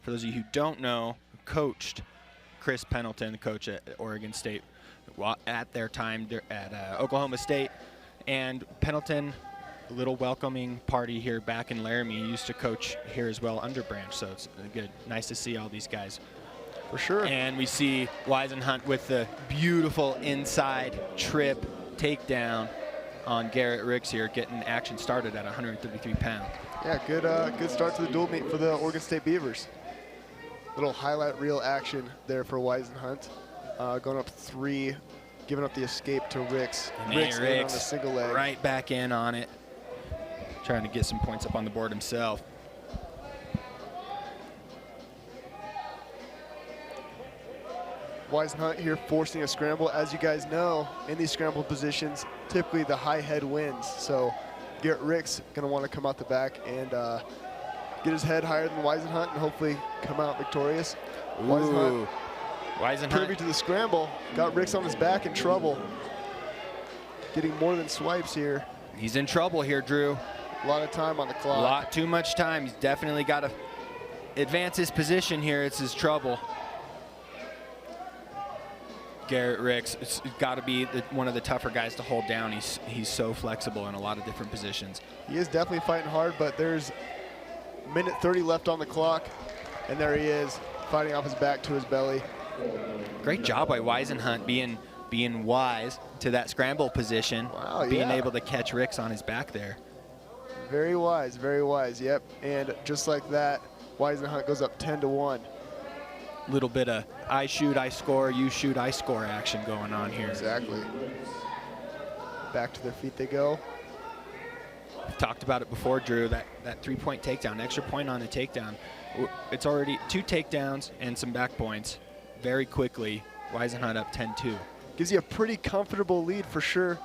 for those of you who don't know, coached Chris Pendleton, the coach at Oregon State, at their time at Oklahoma State. And Pendleton, a little welcoming party here back in Laramie. He used to coach here as well under Branch, so it's good. Nice to see all these guys. For sure. And we see Weisenhunt with the beautiful inside trip takedown on Garrett Ricks here, getting action started at 133 pounds. Yeah, good start to the dual meet for the Oregon State Beavers. Little highlight reel action there for Weisenhunt. Going up 3, giving up the escape to Ricks. Ricks on the single leg. Right back in on it. Trying to get some points up on the board himself. Weisenhunt here forcing a scramble. As you guys know, in these scramble positions, typically the high head wins. So Garrett Ricks gonna want to come out the back and get his head higher than Weisenhunt and hopefully come out victorious. Weisenhunt privy to the scramble, got Ricks on his back in trouble. Getting more than swipes here. He's in trouble here, Drew. A lot of time on the clock. A lot too much time. He's definitely got to advance his position here. It's his trouble. Garrett Ricks, it's got to be one of the tougher guys to hold down. He's so flexible in a lot of different positions. He is definitely fighting hard, but there's minute 30 left on the clock, and there he is, fighting off his back to his belly. Great job by Weisenhunt being wise to that scramble position, being able to catch Ricks on his back there. Very wise, yep. And just like that, Weisenhunt goes up 10-1. Little bit of I shoot, I score, you shoot, I score action going on here. Exactly. Back to their feet they go. We've talked about it before, Drew, that 3-point takedown, extra point on the takedown. It's already 2 takedowns and some back points. Very quickly, Weisenhunt up 10-2. Gives you a pretty comfortable lead for sure.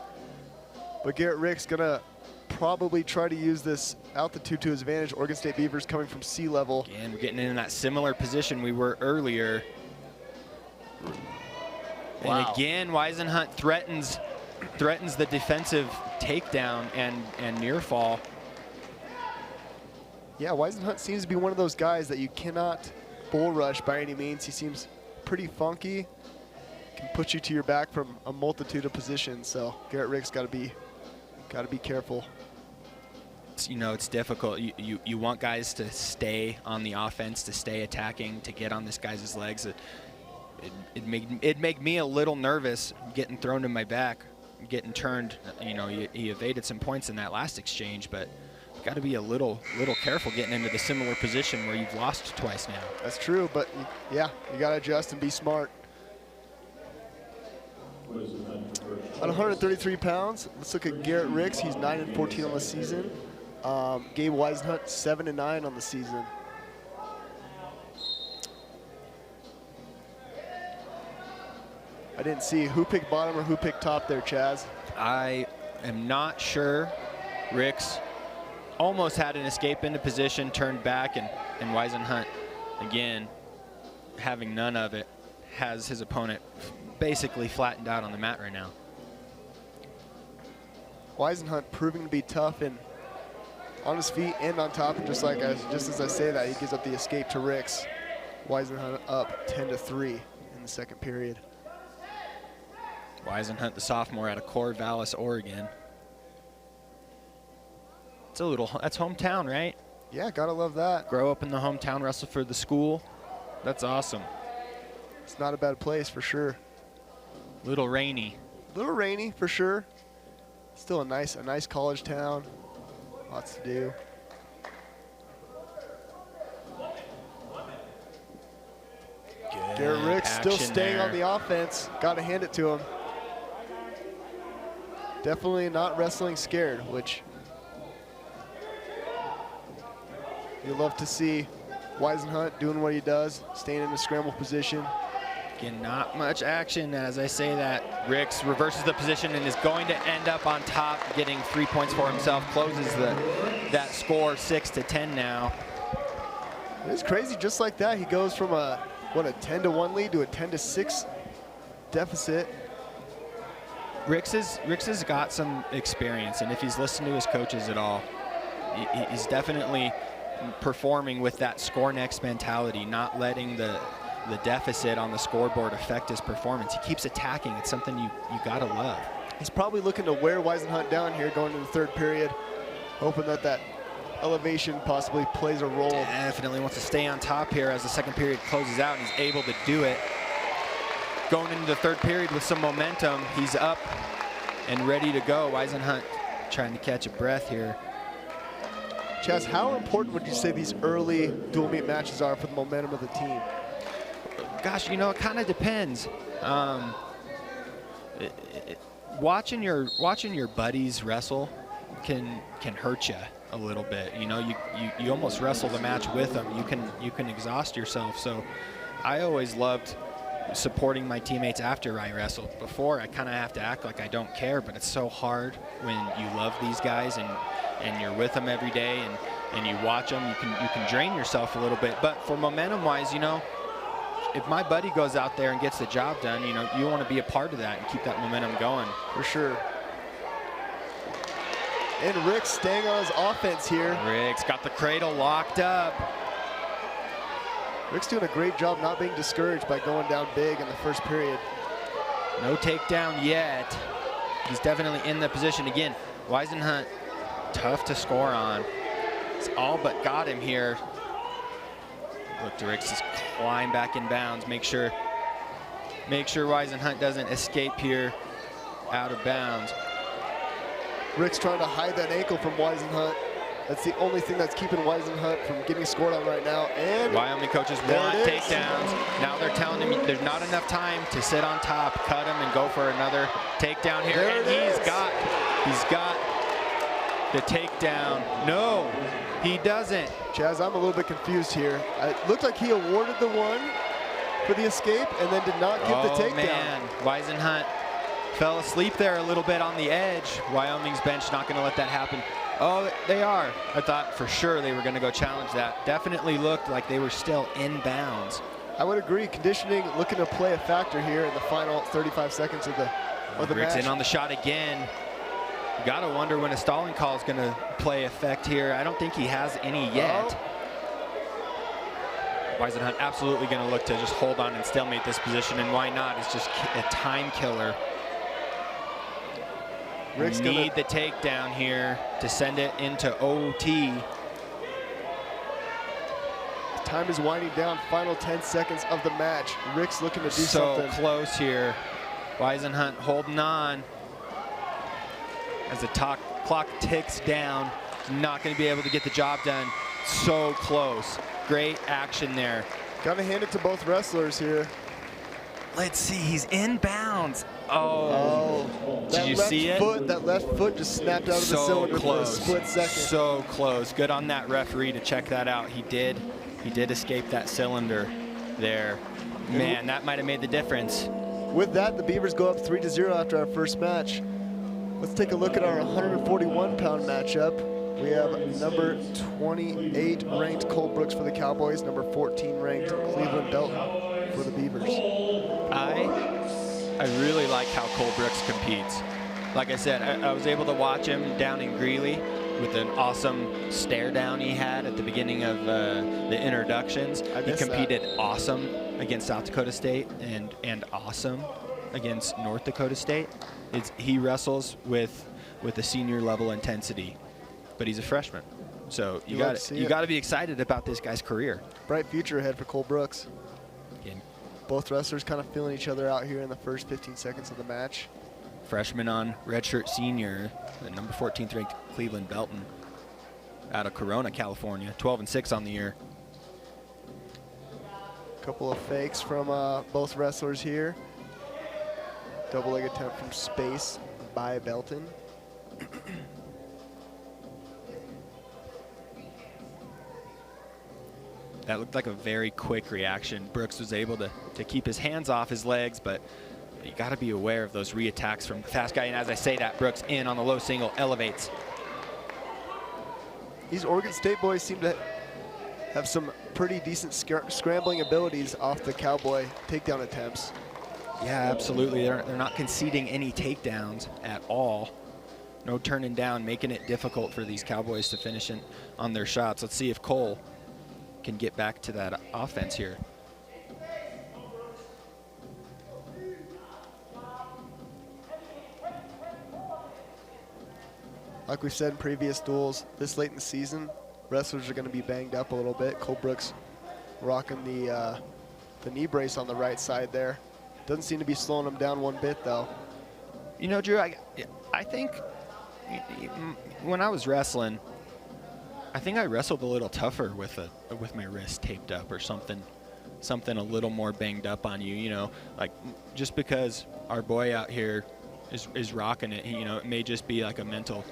But Garrett Ricks gonna probably try to use this altitude to his advantage. Oregon State Beavers coming from sea level. Again, we're getting in that similar position we were earlier. And again, Weisenhunt threatens the defensive takedown and near fall. Yeah, Weisenhunt seems to be one of those guys that you cannot bull rush by any means. He seems pretty funky, can put you to your back from a multitude of positions. So Garrett Ricks got to be careful. You know, it's difficult. You want guys to stay on the offense, to stay attacking, to get on this guy's legs. It'd make me a little nervous getting thrown to my back, getting turned. You know, he evaded some points in that last exchange, but got to be a little careful getting into the similar position where you've lost twice now. That's true, but yeah, you got to adjust and be smart. At 133 pounds, let's look at Garrett Ricks. He's 9-14 on the season. Gabe Weisenhunt 7-9 on the season. I didn't see who picked bottom or who picked top there, Chaz. I am not sure. Ricks almost had an escape into position, turned back, and Weisenhunt, again, having none of it, has his opponent basically flattened out on the mat right now. Weisenhunt proving to be tough and on his feet and on top, just as I say that, he gives up the escape to Ricks. Weisenhunt up 10-3 in the second period. Weisenhunt, the sophomore out of Corvallis, Oregon. That's hometown, right? Yeah, gotta love that. Grow up in the hometown, wrestle for the school. That's awesome. It's not a bad place for sure. Little rainy. Little rainy for sure. Still a nice college town. Lots to do. Good Garrett Ricks still staying there on the offense. Gotta hand it to him. Definitely not wrestling scared, which you love to see. Weisenhunt doing what he does, staying in the scramble position. Again, not much action as I say that. Ricks reverses the position and is going to end up on top, getting 3 points for himself. Closes that score 6-10 now. It's crazy, just like that. He goes from a 10-1 lead to a 10-6 deficit. Ricks has got some experience, and if he's listened to his coaches at all, he's definitely performing with that score next mentality, not letting the deficit on the scoreboard affect his performance. He keeps attacking. It's something you got to love. He's probably looking to wear Weisenhunt down here going into the third period, hoping that elevation possibly plays a role. Definitely wants to stay on top here as the second period closes out, and he's able to do it. Going into the third period with some momentum, he's up and ready to go. Weisenhunt trying to catch a breath here. Chaz, how important would you say these early dual meet matches are for the momentum of the team? Gosh, you know, it kind of depends. Watching your buddies wrestle can hurt you a little bit. You know, you almost wrestle the match with them. You can exhaust yourself. So I always loved supporting my teammates after I wrestled. Before, I kind of have to act like I don't care, but it's so hard when you love these guys and you're with them every day and you watch them. You can drain yourself a little bit. But for momentum-wise, you know, if my buddy goes out there and gets the job done, you know, you want to be a part of that and keep that momentum going. For sure. And Rick staying on his offense here. Rick's got the cradle locked up. Rick's doing a great job not being discouraged by going down big in the first period. No takedown yet. He's definitely in the position. Again, Weisenhunt, tough to score on. It's all but got him here. Look to Rick's just climb back in bounds. Make sure Weisenhunt doesn't escape here out of bounds. Rick's trying to hide that ankle from Weisenhunt. That's the only thing that's keeping Weisenhunt from getting scored on right now. And Wyoming coaches want takedowns. Now they're telling him there's not enough time to sit on top, cut him, and go for another takedown here. There and he's got the takedown. No, he doesn't. Chaz, I'm a little bit confused here. It looked like he awarded the one for the escape and then did not give the takedown. Man, Weisenhunt fell asleep there a little bit on the edge. Wyoming's bench not going to let that happen. Oh, they are. I thought for sure they were going to go challenge that. Definitely looked like they were still in bounds. I would agree. Conditioning looking to play a factor here in the final 35 seconds of the Rick's match. in on the shot again. You got to wonder when a stalling call is going to play effect here. I don't think he has any yet. Weisenhunt absolutely going to look to just hold on and stalemate this position, and why not? It's just a time killer. Rick's need the takedown here to send it into OT. Time is winding down. Final 10 seconds of the match. Rick's looking to do something. So close here. Weisenhunt holding on as the clock ticks down. Not going to be able to get the job done. So close. Great action there. Got to hand it to both wrestlers here. Let's see. He's in bounds. Oh, did you see it? That left foot just snapped out of the cylinder for a split second. So close. Good on that referee to check that out. He did escape that cylinder there. Man, that might have made the difference. With that, the Beavers go up 3-0 after our first match. Let's take a look at our 141-pound matchup. We have number 28 ranked Cole Brooks for the Cowboys, number 14 ranked Cleveland Belton for the Beavers. I really like how Cole Brooks competes. Like I said, I was able to watch him down in Greeley with an awesome stare down he had at the beginning of the introductions. He competed awesome against South Dakota State and awesome against North Dakota State. He wrestles with a senior level intensity, but he's a freshman. So you got to be excited about this guy's career. Bright future ahead for Cole Brooks. Again, both wrestlers kind of feeling each other out here in the first 15 seconds of the match. Freshman on redshirt senior, the number 14th ranked Cleveland Belton out of Corona, California, 12-6 on the year. Couple of fakes from both wrestlers here. Double leg attempt from space by Belton. That looked like a very quick reaction. Brooks was able to keep his hands off his legs, but you got to be aware of those re-attacks from the fast guy. And as I say that, Brooks in on the low single, elevates. These Oregon State boys seem to have some pretty decent scrambling abilities off the Cowboy takedown attempts. Yeah, absolutely. They're not conceding any takedowns at all. No turning down, making it difficult for these Cowboys to finish on their shots. Let's see if Cole can get back to that offense here. Like we've said in previous duels, this late in the season, wrestlers are going to be banged up a little bit. Cole Brooks rocking the knee brace on the right side there. Doesn't seem to be slowing him down one bit, though. You know, Drew, I think when I was wrestling, I think I wrestled a little tougher with my wrist taped up or something a little more banged up on you. You know, like just because our boy out here is rocking it, you know, it may just be like a mental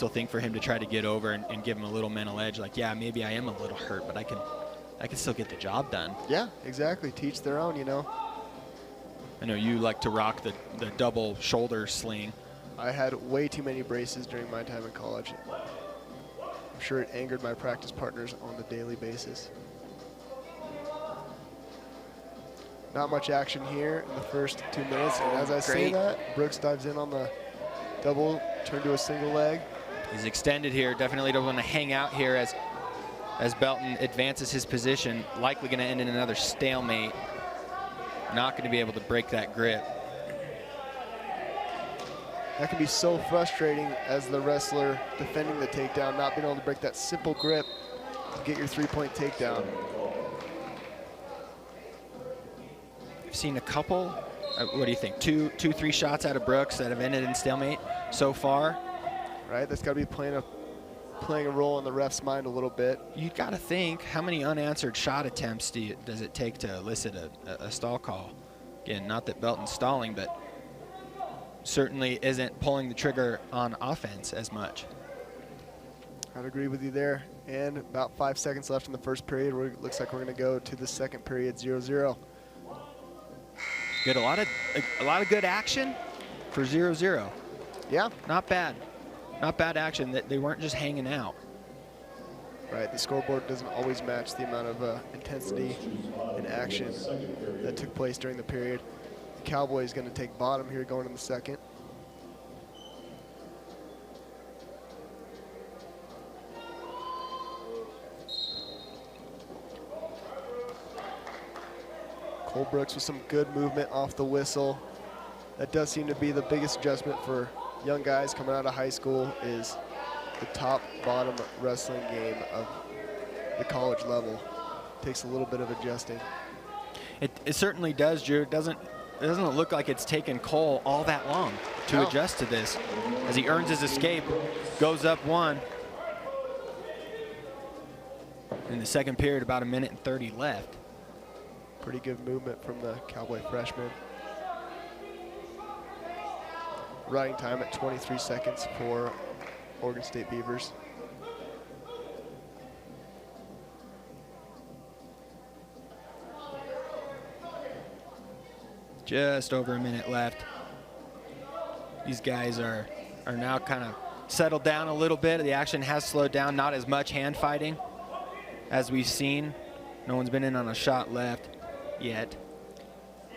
thing for him to try to get over and give him a little mental edge. Like, yeah, maybe I am a little hurt, but I can still get the job done. Yeah, exactly. Teach their own, you know. I know you like to rock the double shoulder sling. I had way too many braces during my time in college. I'm sure it angered my practice partners on a daily basis. Not much action here in the first 2 minutes. And as I say that, Brooks dives in on the double, turn to a single leg. He's extended here. Definitely don't want to hang out here as Belton advances his position. Likely going to end in another stalemate. Not going to be able to break that grip. That can be so frustrating as the wrestler defending the takedown, not being able to break that simple grip to get your three-point takedown. I've seen a couple, what do you think, two, 3 shots out of Brooks that have ended in stalemate so far. Right, that's got to be playing a role in the ref's mind a little bit. You got to think, how many unanswered shot attempts does it take to elicit a stall call? Again, not that Belton's stalling, but certainly isn't pulling the trigger on offense as much. I'd agree with you there. And about 5 seconds left in the first period. Looks like we're going to go to the second period, 0-0. Good, a lot of good action for 0-0. Yeah, not bad. Not bad action. That they weren't just hanging out. Right, the scoreboard doesn't always match the amount of intensity and action that took place during the period. The Cowboys going to take bottom here going in the second. Cole Brooks with some good movement off the whistle. That does seem to be the biggest adjustment for young guys coming out of high school, is the top-bottom wrestling game of the college level. Takes a little bit of adjusting. It certainly does, Drew. It doesn't look like it's taken Cole all that long to adjust to this. As he earns his escape, goes up 1. In the second period, about 1:30 left. Pretty good movement from the Cowboy freshman. Riding time at 23 seconds for Oregon State Beavers. Just over a minute left. These guys are now kind of settled down a little bit. The action has slowed down, not as much hand fighting as we've seen. No one's been in on a shot left yet.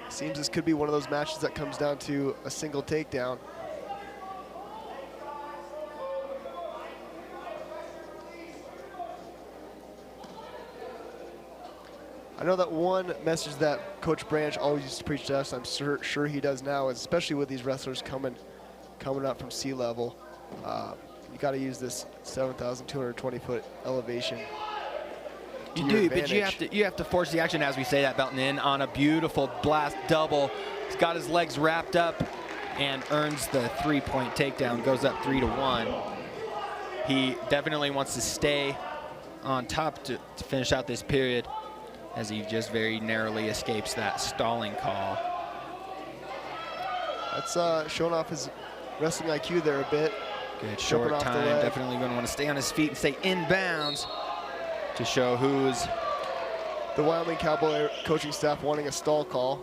Seems this could be one of those matches that comes down to a single takedown. I know that one message that Coach Branch always used to preach to us, I'm sure he does now, is especially with these wrestlers coming up from sea level, you got to use this 7,220-foot elevation. You do, but you have to force the action, as we say that, Belton in on a beautiful blast double. He's got his legs wrapped up and earns the 3-point takedown, goes up 3-1. He definitely wants to stay on top to finish out this period, as he just very narrowly escapes that stalling call. That's showing off his wrestling IQ there a bit. Good short time, definitely going to want to stay on his feet and stay inbounds to show who's. The Wyoming Cowboy coaching staff wanting a stall call.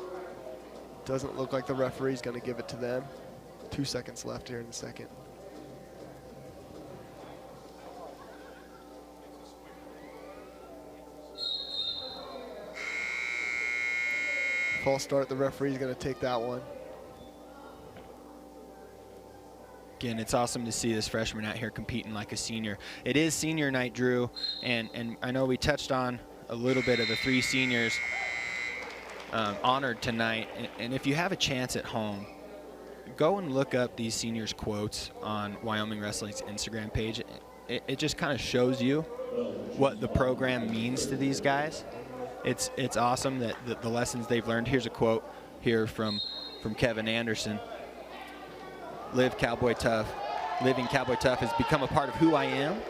Doesn't look like the referee's going to give it to them. 2 seconds left here in the second. False start, the referee's going to take that one. Again, it's awesome to see this freshman out here competing like a senior. It is senior night, Drew, and I know we touched on a little bit of the 3 seniors honored tonight. And if you have a chance at home, go and look up these seniors' quotes on Wyoming Wrestling's Instagram page. It just kind of shows you what the program means to these guys. It's awesome that the lessons they've learned. Here's a quote here from Kevin Anderson. Living Cowboy Tough has become a part of who I am,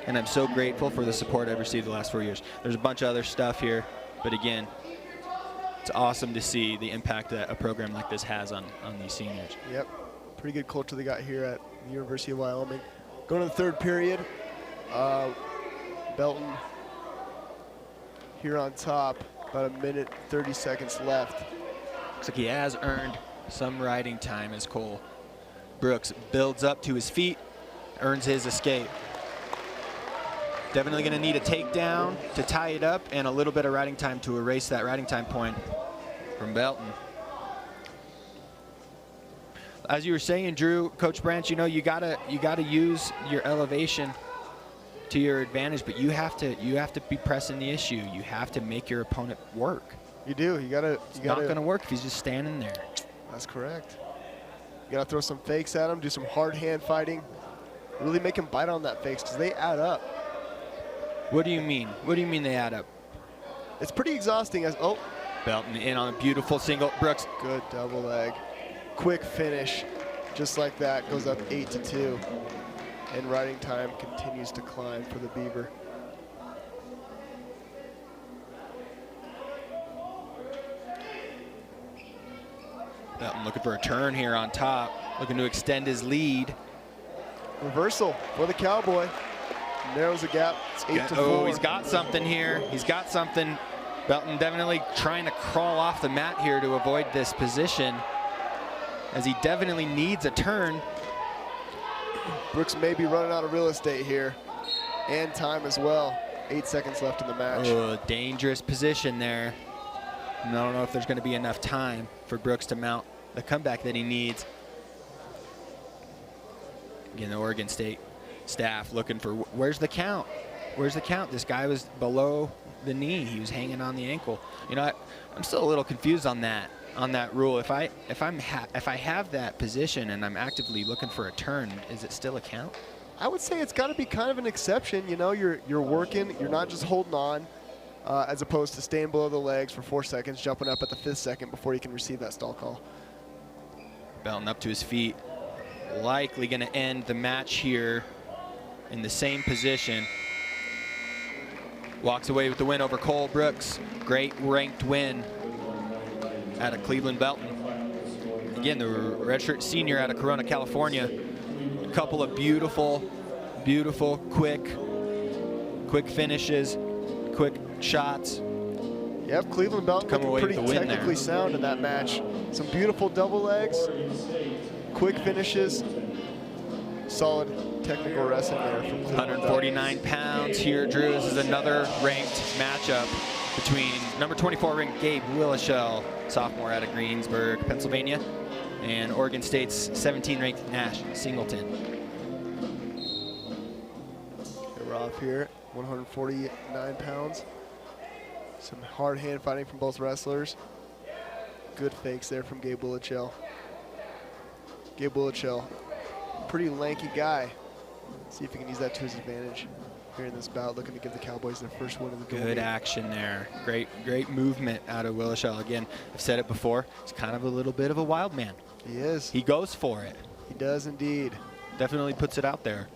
and I'm so grateful for the support I've received the last 4 years. There's a bunch of other stuff here, but again, it's awesome to see the impact that a program like this has on these seniors. Yep, pretty good culture they got here at the University of Wyoming. Going to the 3rd period, Belton here on top, about 1:30 left. Looks like he has earned some riding time as Cole Brooks builds up to his feet, earns his escape. Definitely going to need a takedown to tie it up and a little bit of riding time to erase that riding time point from Belton. As you were saying, Drew, Coach Branch, you know, you gotta use your elevation to your advantage, but you have to be pressing the issue. You have to make your opponent work. You do. It's not going to work if he's just standing there. That's correct. You got to throw some fakes at him, do some hard hand fighting, really make him bite on that fakes because they add up. What do you mean? What do you mean they add up? It's pretty exhausting. Belton in on a beautiful single. Brooks. Good double leg. Quick finish. Just like that, goes up 8-2. And riding time continues to climb for the Beaver. Belton looking for a turn here on top, looking to extend his lead. Reversal for the Cowboy. Narrows the gap. It's 8-4. Oh, he's got something here. He's got something. Belton definitely trying to crawl off the mat here to avoid this position, as he definitely needs a turn. Brooks may be running out of real estate here, and time as well. 8 seconds left in the match. Oh, dangerous position there. I don't know if there's going to be enough time for Brooks to mount the comeback that he needs. Again, the Oregon State staff looking for, where's the count? Where's the count? This guy was below the knee. He was hanging on the ankle. You know, I'm still a little confused on that rule. If I have that position and I'm actively looking for a turn, is it still a count? I would say it's got to be kind of an exception. You know, you're working. You're not just holding on. As opposed to staying below the legs for 4 seconds, jumping up at the 5th second before you can receive that stall call. Belton up to his feet. Likely going to end the match here in the same position. Walks away with the win over Cole Brooks. Great ranked win out of Cleveland Belton. Again, the redshirt senior out of Corona, California. A couple of beautiful, quick finishes, quick shots. Yep, Cleveland Belton come away pretty with the win technically there. sound in that match. Some beautiful double legs, quick finishes, solid technical wrestling there from Cleveland. 149 pounds here, Drew. This is another ranked matchup between number 24 ranked Gabe Willishell, sophomore out of Greensburg, Pennsylvania, and Oregon State's 17 ranked Nash Singleton. We're off here, 149 pounds. Some hard hand fighting from both wrestlers. Good fakes there from Gabe Willishell. Gabe Willishell, pretty lanky guy. See if he can use that to his advantage here in this bout, looking to give the Cowboys their first win of the game. Good action there. Great movement out of Willishell. Again, I've said it before, he's kind of a little bit of a wild man. He is. He goes for it. He does indeed. Definitely puts it out there.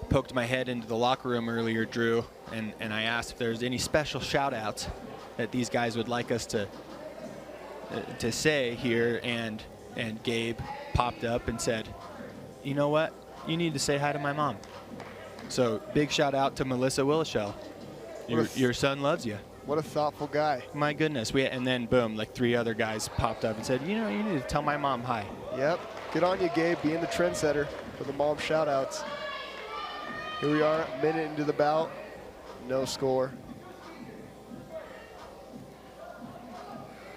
Poked my head into the locker room earlier, Drew, and I asked if there's any special shout outs that these guys would like us to say here, and Gabe popped up and said, you know what, you need to say hi to my mom. So big shout out to Melissa Willishell. Your son loves you. What a thoughtful guy. My goodness. And then boom, like 3 other guys popped up and said, you know, you need to tell my mom hi. Yep, good on you, Gabe, being the trendsetter for the mom shout outs. Here we are, a minute into the bout, no score.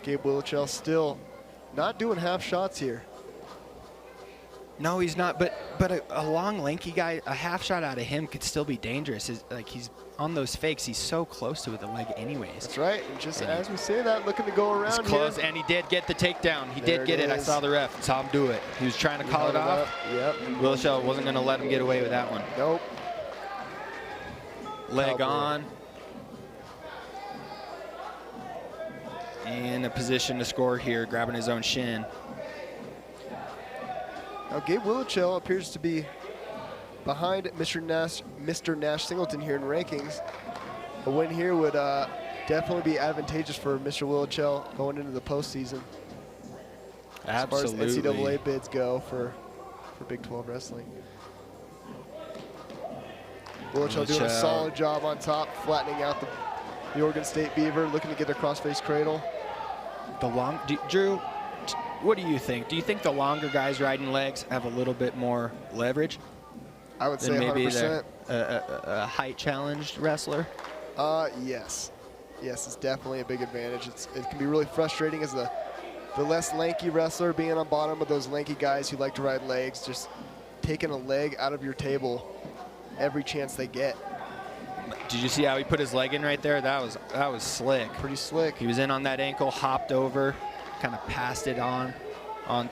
Gabe Willichell still not doing half shots here. No, he's not. But a long, lanky guy, a half shot out of him could still be dangerous. Like he's on those fakes. He's so close to the leg, anyways. That's right. And just as we say that, looking to go around he's close, here. and he did get the takedown. He did get it. I saw the ref. Saw him do it. He was trying to call it off. Yep. Willichell wasn't going to let him get away with that one. Nope. Leg on. In a position to score here, grabbing his own shin. Now Gabe Willichell appears to be behind Mr. Nash Singleton here in rankings. A win here would definitely be advantageous for Mr. Willichell going into the postseason. Absolutely. As far as NCAA bids go for Big 12 wrestling. Willichell doing a solid job on top, flattening out the Oregon State Beaver, looking to get a crossface cradle. Drew, what do you think? Do you think the longer guys riding legs have a little bit more leverage? I would say maybe 100%. A height challenged wrestler? Yes. Yes, it's definitely a big advantage. It can be really frustrating as the less lanky wrestler being on bottom of those lanky guys who like to ride legs, just taking a leg out of your table every chance they get. Did you see how he put his leg in right there? That was slick. Pretty slick. He was in on that ankle, hopped over, kind of passed it on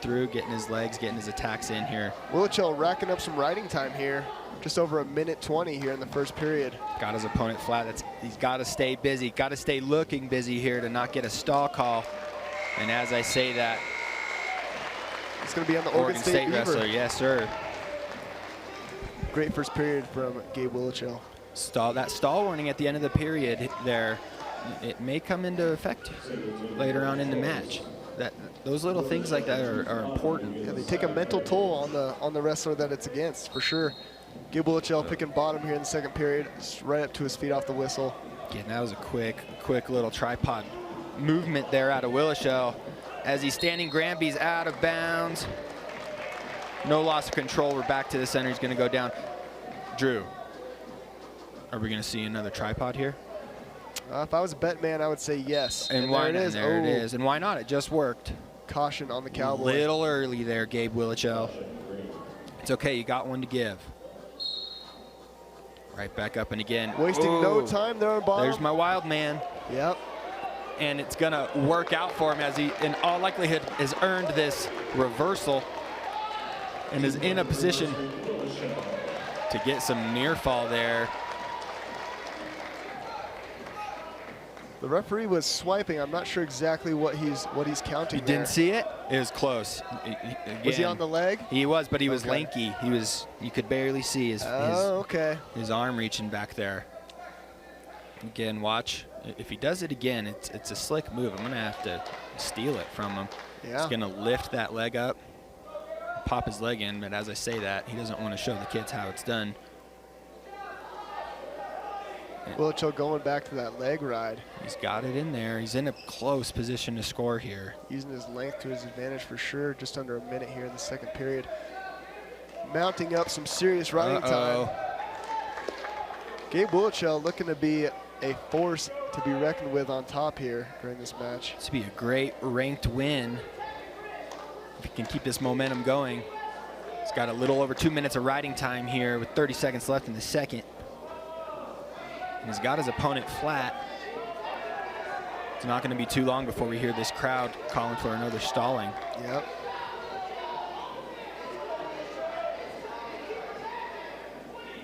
through, getting his legs, getting his attacks in here. Willichell racking up some riding time here. Just over 1:20 here in the first period. Got his opponent flat. He's got to stay busy, got to stay looking busy here to not get a stall call. And as I say that, it's going to be on the Oregon State Beaver. wrestler. Yes, sir. Great first period from Gabe Willichell. That stall warning at the end of the period there, it may come into effect later on in the match. Those little things like that are important. Yeah, they take a mental toll on the wrestler that it's against, for sure. Gabe Willichell picking bottom here in the second period, just right up to his feet off the whistle. Again, that was a quick little tripod movement there out of Willichell. As he's standing, Granby's out of bounds. No loss of control. We're back to the center. He's going to go down. Drew, are we going to see another tripod here? If I was a bet man, I would say yes. And why not? There it is. And why not? It just worked. Caution on the Cowboy. Little early there, Gabe Willichell. It's okay. You got one to give. Right back up and again. Wasting no time there on bottom. There's my wild man. Yep. And it's going to work out for him as he, in all likelihood, has earned this reversal and is in a position to get some near fall there. The referee was swiping. I'm not sure exactly what he's counting. You didn't see it? It was close. Again, was he on the leg? He was, but he was lanky. You could barely see his arm reaching back there. Again, watch. If he does it again, it's a slick move. I'm going to have to steal it from him. Yeah. He's going to lift that leg up, pop his leg in, but as I say that, he doesn't want to show the kids how it's done. Willichell going back to that leg ride. He's got it in there. He's in a close position to score here. Using his length to his advantage for sure. Just under a minute here in the second period. Mounting up some serious riding time. Gabe Willichell looking to be a force to be reckoned with on top here during this match. This would be a great ranked win if he can keep this momentum going. He's got a little over 2 minutes of riding time here with 30 seconds left in the second. And he's got his opponent flat. It's not going to be too long before we hear this crowd calling for another stalling. Yep.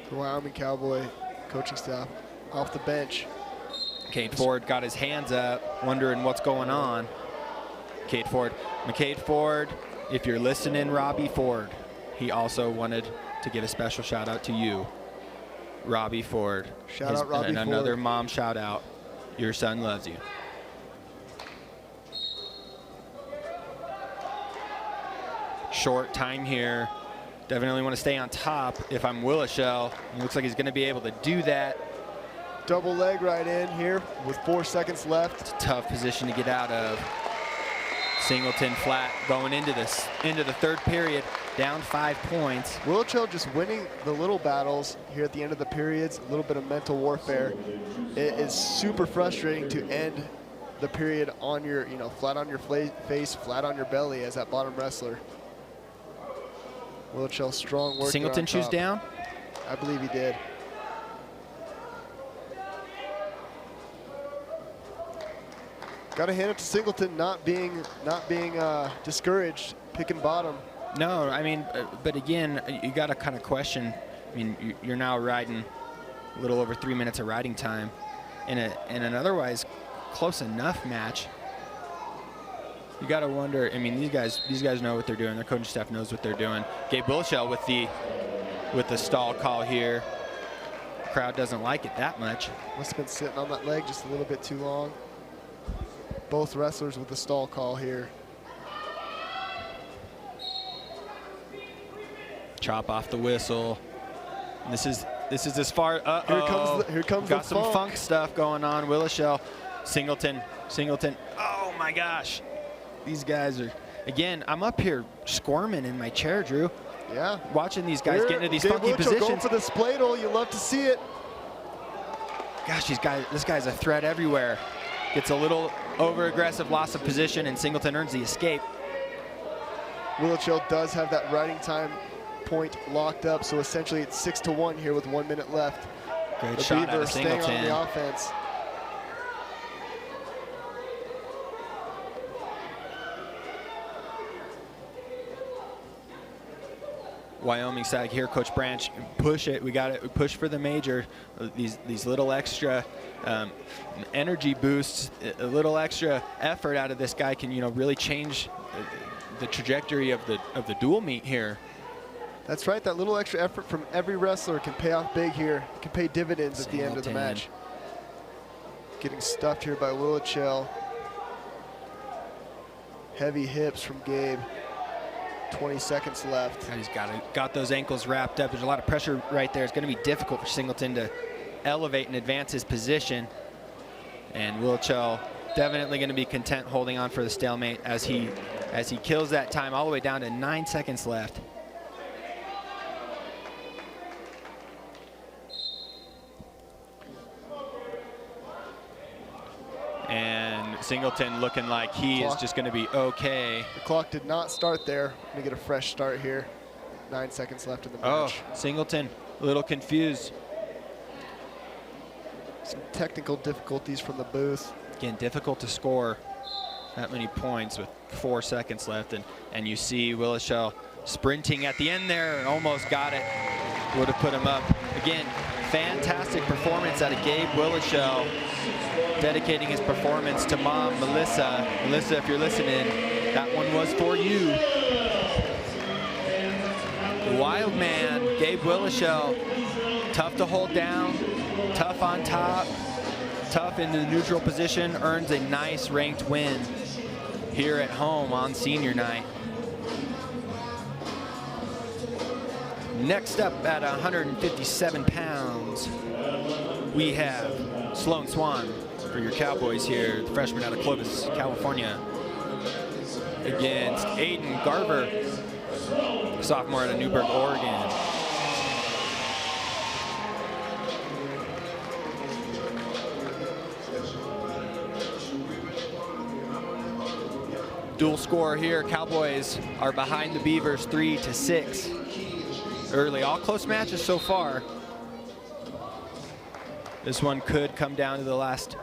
The Wyoming Cowboy coaching staff off the bench. Cade Ford got his hands up, wondering what's going on. McCade Ford, if you're listening, Robbie Ford, he also wanted to give a special shout out to you. Robbie Ford. Shout out Robbie and another Ford. mom shout out. Your son loves you. Short time here. Definitely want to stay on top if I'm Willichell. It looks like he's going to be able to do that. Double leg right in here with 4 seconds left. It's a tough position to get out of. Singleton flat going into the third period, down 5 points. Willichell just winning the little battles here at the end of the periods, a little bit of mental warfare. It is super frustrating to end the period on your, flat on your face, flat on your belly as that bottom wrestler. Wilchell strong work. Singleton shoes down? I believe he did. Got to hand it to Singleton, not being discouraged, picking bottom. No, I mean, but again, you got to kind of question. I mean, you're now riding a little over 3 minutes of riding time in an otherwise close enough match. You got to wonder. I mean, these guys know what they're doing. Their coaching staff knows what they're doing. Gabe Wilshell with the stall call here. Crowd doesn't like it that much. Must have been sitting on that leg just a little bit too long. Both wrestlers with the stall call here. Chop off the whistle. And this is as far. Here comes got the some funk. funk stuff going on. Wilshell, Singleton. Oh my gosh. These guys are, again, I'm up here squirming in my chair, Drew. Yeah. Watching these guys get into these funky positions. Going for the spladle. You love to see it. Gosh, this guy's a threat everywhere. Gets a little over-aggressive loss of position, and Singleton earns the escape. Wilchell does have that riding time point locked up, so essentially it's 6-1 here with 1 minute left. Good the shot out of staying Singleton. on the offense. Wyoming side here, Coach Branch, push it. We got it. Push for the major. These little extra energy boosts, a little extra effort out of this guy can really change the trajectory of the dual meet here. That's right. That little extra effort from every wrestler can pay off big here. It can pay dividends at the end of the match. Getting stuffed here by Wilchell. Heavy hips from Gabe. 20 seconds left. He's got those ankles wrapped up. There's a lot of pressure right there. It's going to be difficult for Singleton to elevate and advance his position. And Wilchell definitely going to be content holding on for the stalemate as he kills that time all the way down to 9 seconds left. And Singleton looking like he is just going to be okay. The clock did not start there. Let me get a fresh start here. 9 seconds left in the match. Oh, Singleton a little confused. Some technical difficulties from the booth. Again, difficult to score that many points with 4 seconds left. And you see Wilshell sprinting at the end there and almost got it. Would have put him up. Again, fantastic performance out of Gabe Wilshell, dedicating his performance to mom, Melissa. Melissa, if you're listening, that one was for you. Wild man, Gabe Wilshell, tough to hold down, tough on top, tough in the neutral position, earns a nice ranked win here at home on senior night. Next up at 157 pounds, we have Sloan Swan for your Cowboys here, the freshman out of Clovis, California, against Aiden Garver, sophomore out of Newburgh, Oregon. Dual score here. Cowboys are behind the Beavers 3-6. Early, all close matches so far. This one could come down to the last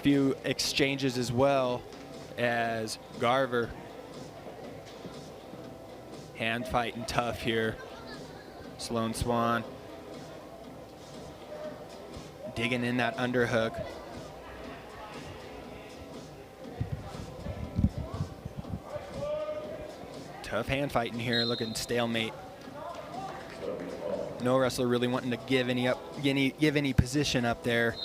few exchanges as well, as Garver hand fighting tough here. Sloan Swan digging in that underhook. Tough hand fighting here, looking stalemate. No wrestler really wanting to give any position up there,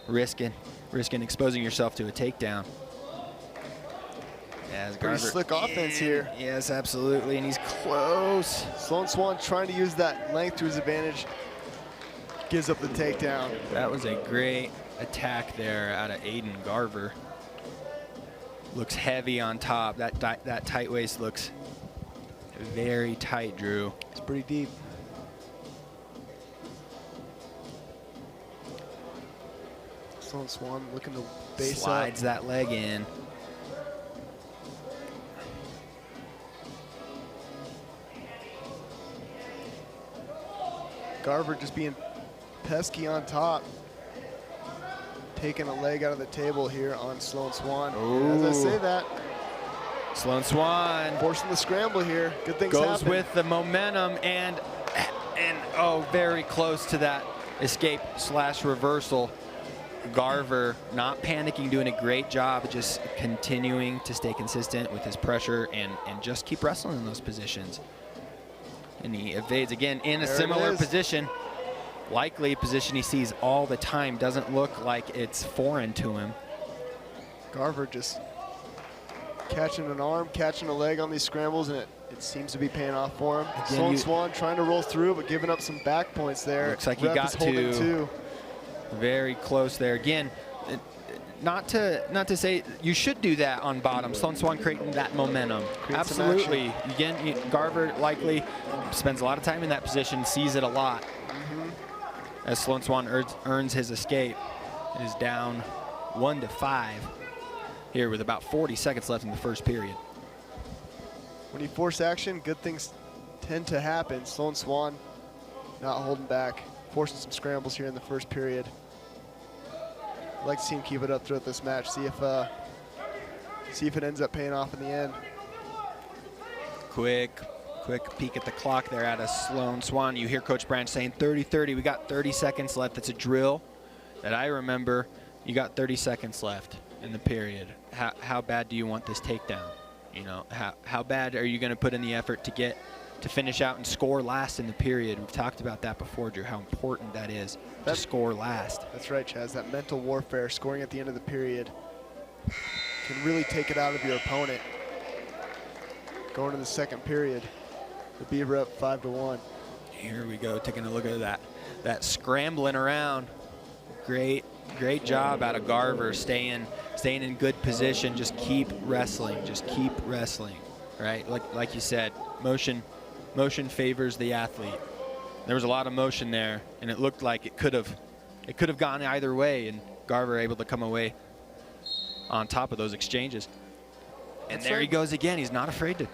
risking exposing yourself to a takedown. As Pretty Garver, slick offense here. Yes, absolutely, and he's close. Sloan Swan trying to use that length to his advantage. Gives up the takedown. That was a great attack there out of Aiden Garver. Looks heavy on top. That tight waist looks very tight, Drew. It's pretty deep. Sloan Swan looking to base Slides up. that leg in. Garver just being pesky on top. Taking a leg out of the table here on Sloan Swan. And as I say that, Sloan Swan forcing the scramble here. Good things goes happen. with the momentum and oh, very close to that escape / reversal. Garver not panicking, doing a great job, just continuing to stay consistent with his pressure and just keep wrestling in those positions. And he evades again in a similar position. Likely a position he sees all the time. Doesn't look like it's foreign to him. Garver just catching an arm, catching a leg on these scrambles, and it seems to be paying off for him. Again, Sloan Swan trying to roll through, but giving up some back points there. Looks like he got to very close there. Again, not to say you should do that on bottom. Sloan Swan creating that momentum. Absolutely. Again, Garver likely spends a lot of time in that position, sees it a lot. As Sloan Swan earns his escape. It is down 1-5 here with about 40 seconds left in the first period. When you force action, good things tend to happen. Sloan Swan not holding back, forcing some scrambles here in the first period. I'd like to see him keep it up throughout this match. See if it ends up paying off in the end. Quick peek at the clock there out of Sloan Swan. You hear Coach Branch saying 30-30. We got 30 seconds left. That's a drill that I remember. You got 30 seconds left in the period. How bad do you want this takedown? You know, how bad are you going to put in the effort to finish out and score last in the period? We've talked about that before, Drew, how important that is to score last. That's right, Chaz. That mental warfare, scoring at the end of the period, can really take it out of your opponent. Going to the second period, the Beaver up 5-1. Here we go, taking a look at that scrambling around. Great job out of Garver, staying in good position. Just keep wrestling, right? Like you said, motion favors the athlete. There was a lot of motion there, and it looked like it could have gone either way, and Garver able to come away on top of those exchanges. And there he goes again. He's not afraid to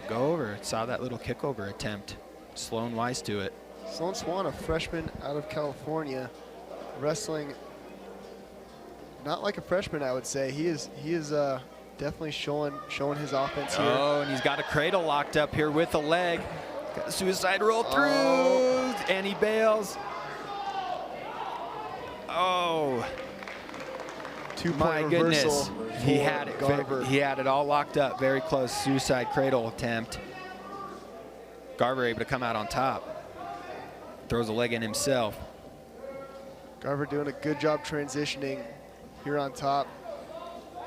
go over. Saw that little kickover attempt. Sloan wise to it. Sloan Swan, a freshman out of California, wrestling not like a freshman, I would say. He is definitely showing his offense here. Oh, and he's got a cradle locked up here with a leg. Got a suicide roll through, and he bails. Oh, my goodness. He had it all locked up. Very close suicide cradle attempt. Garver able to come out on top. Throws a leg in himself. Garver doing a good job transitioning here on top.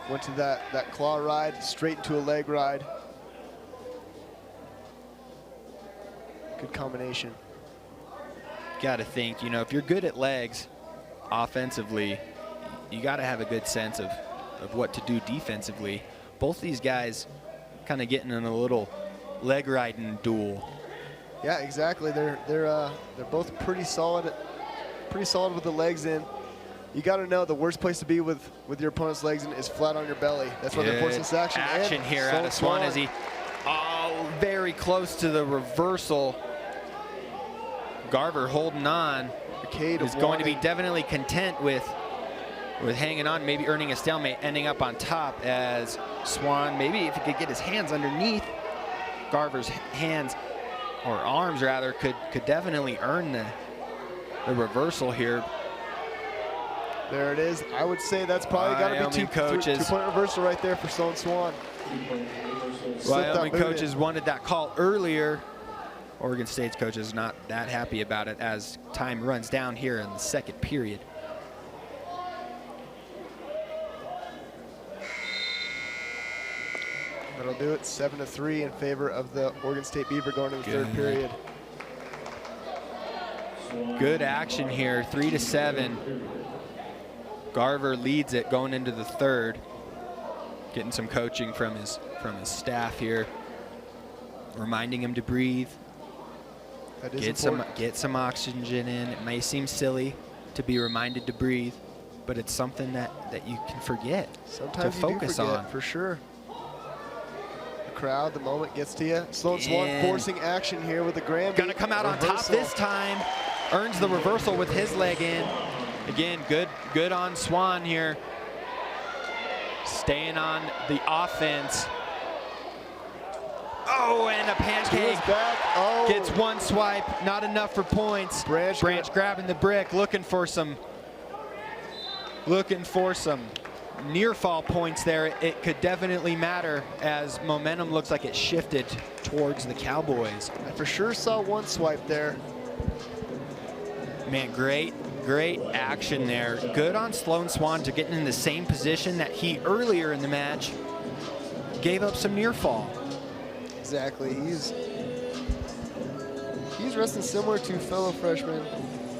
Went to that claw ride, straight into a leg ride. Good combination. Got to think, if you're good at legs offensively, you got to have a good sense of what to do defensively. Both these guys kind of getting in a little leg riding duel. Yeah, exactly. They're both pretty solid with the legs in. You got to know the worst place to be with your opponent's legs in is flat on your belly. That's why they're forcing this action. Action here out of Swan as he very close to the reversal. Garver holding on. Is going to be definitely content with hanging on, maybe earning a stalemate, ending up on top as Swan, maybe if he could get his hands underneath Garver's hands, or arms rather, could definitely earn the reversal here. There it is. I would say that's probably got to be two-point reversal right there for Sloan Swan. Wyoming coaches wanted that call earlier. Oregon State's coaches not that happy about it as time runs down here in the second period. That'll do it. 7-3 in favor of the Oregon State Beaver going to the third period. Good action here, 3-7. Garver leads it going into the third. Getting some coaching from his staff here, reminding him to breathe. That is important. Get some oxygen in. It may seem silly to be reminded to breathe, but it's something that you can forget Sometimes to you focus do forget, on. for sure. The crowd, the moment gets to you. Sloan Swan forcing action here with the Granby. Gonna come out on top this time. Earns the reversal with his leg in. Again, good on Swan here. Staying on the offense. Oh, and a pancake. Back. Oh. Gets one swipe, not enough for points. Branch grabbing the brick, looking for some near fall points there. It could definitely matter as momentum looks like it shifted towards the Cowboys. I for sure saw one swipe there. Man, great action there. Good on Sloan Swan to get in the same position that he earlier in the match gave up some near fall. Exactly. He's wrestling similar to fellow freshman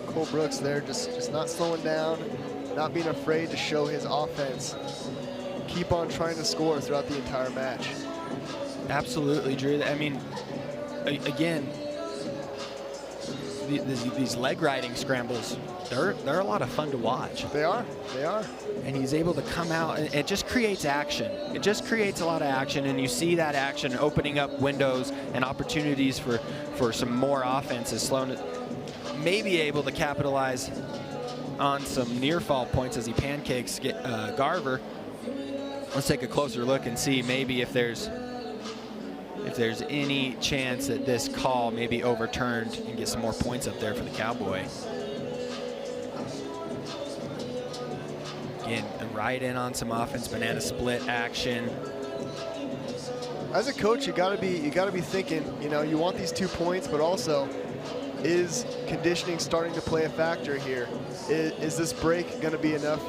Cole Brooks there, just not slowing down, not being afraid to show his offense. Keep on trying to score throughout the entire match. Absolutely, Drew. I mean, again, these leg riding scrambles, they're a lot of fun to watch. They are. And he's able to come out, and it just creates action. It just creates a lot of action, and you see that action opening up windows and opportunities for some more offenses. Sloan may be able to capitalize on some near fall points as he pancakes Garver. Let's take a closer look and see maybe if there's any chance that this call may be overturned and get some more points up there for the Cowboy. Again, right in on some offense, banana split action. As a coach, you gotta be thinking, you know, you want these 2 points, but also, is conditioning starting to play a factor here? Is this break gonna be enough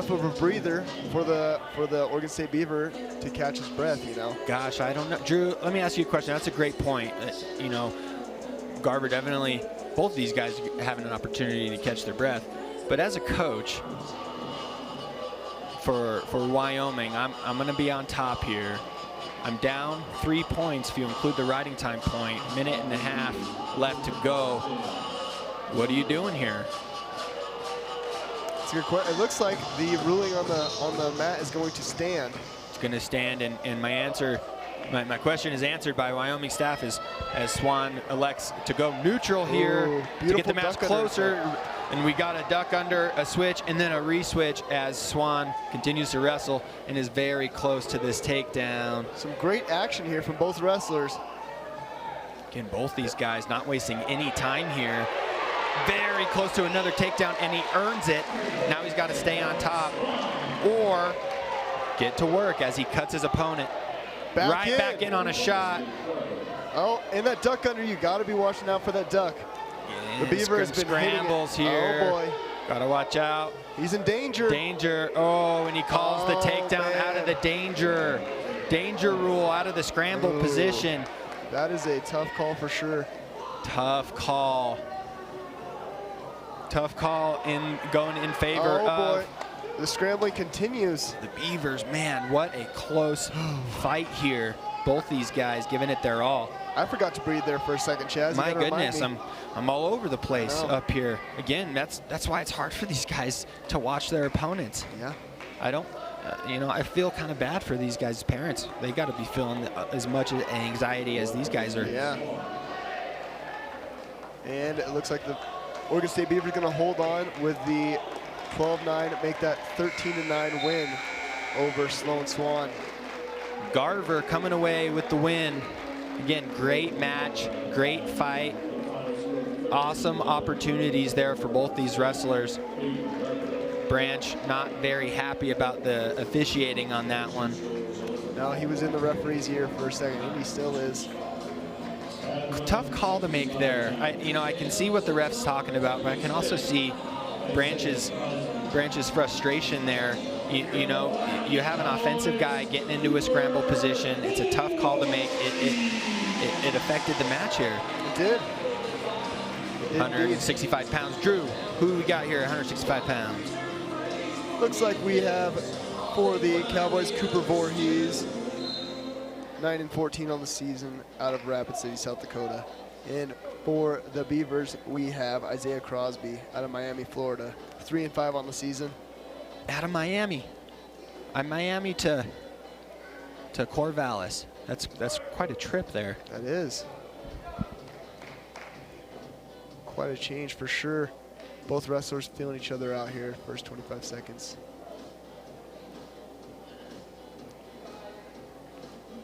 of a breather for the Oregon State Beaver to catch his breath, you know? Gosh, I don't know. Drew, let me ask you a question. That's a great point. You know, Garver definitely, both these guys having an opportunity to catch their breath. But as a coach for Wyoming, I'm going to be on top here. I'm down 3 points if you include the riding time point. Minute and a half left to go. What are you doing here? It's a good question. It looks like the ruling on the mat is going to stand. It's going to stand, and my answer, my question is answered by Wyoming staff as Swan elects to go neutral here to get the match closer. And we got a duck under, a switch, and then a re-switch as Swan continues to wrestle and is very close to this takedown. Some great action here from both wrestlers. Again, both these guys not wasting any time here. Very close to another takedown, and he earns it. Now he's got to stay on top or get to work as he cuts his opponent. Back in on a shot. Oh, and that duck under, you got to be watching out for that duck. Yeah, the Beaver has been scrambles here. Oh boy. Got to watch out. He's in danger. Danger. Oh, and he calls the takedown out of the danger rule, out of the scramble position. That is a tough call for sure. Tough call. Tough call going in favor of. Boy. The scrambling continues. The Beavers, man, what a close fight here. Both these guys giving it their all. I forgot to breathe there for a second, Chaz. My goodness, I'm all over the place up here. Again, that's why it's hard for these guys to watch their opponents. Yeah. I don't, you know, I feel kind of bad for these guys' parents. They got to be feeling as much anxiety as these guys are. Yeah. And it looks like the Oregon State Beavers going to hold on with the 12-9, make that 13-9 win over Sloan Swan. Garver coming away with the win. Again, great match, great fight. Awesome opportunities there for both these wrestlers. Branch not very happy about the officiating on that one. No, he was in the referee's ear for a second, and he still is. Tough call to make there. I can see what the ref's talking about, but I can also see Branch's frustration there. You know, you have an offensive guy getting into a scramble position. It's a tough call to make. It affected the match here. It did. 165 pounds. Drew, who we got here at 165 pounds? Looks like we have for the Cowboys, Cooper Voorhees, 9-14 on the season out of Rapid City, South Dakota. And for the Beavers, we have Isaiah Crosby out of Miami, Florida, 3-5 on the season. out of Miami. I'm Miami to Corvallis. That's quite a trip there. That is. Quite a change for sure. Both wrestlers feeling each other out here, first 25 seconds.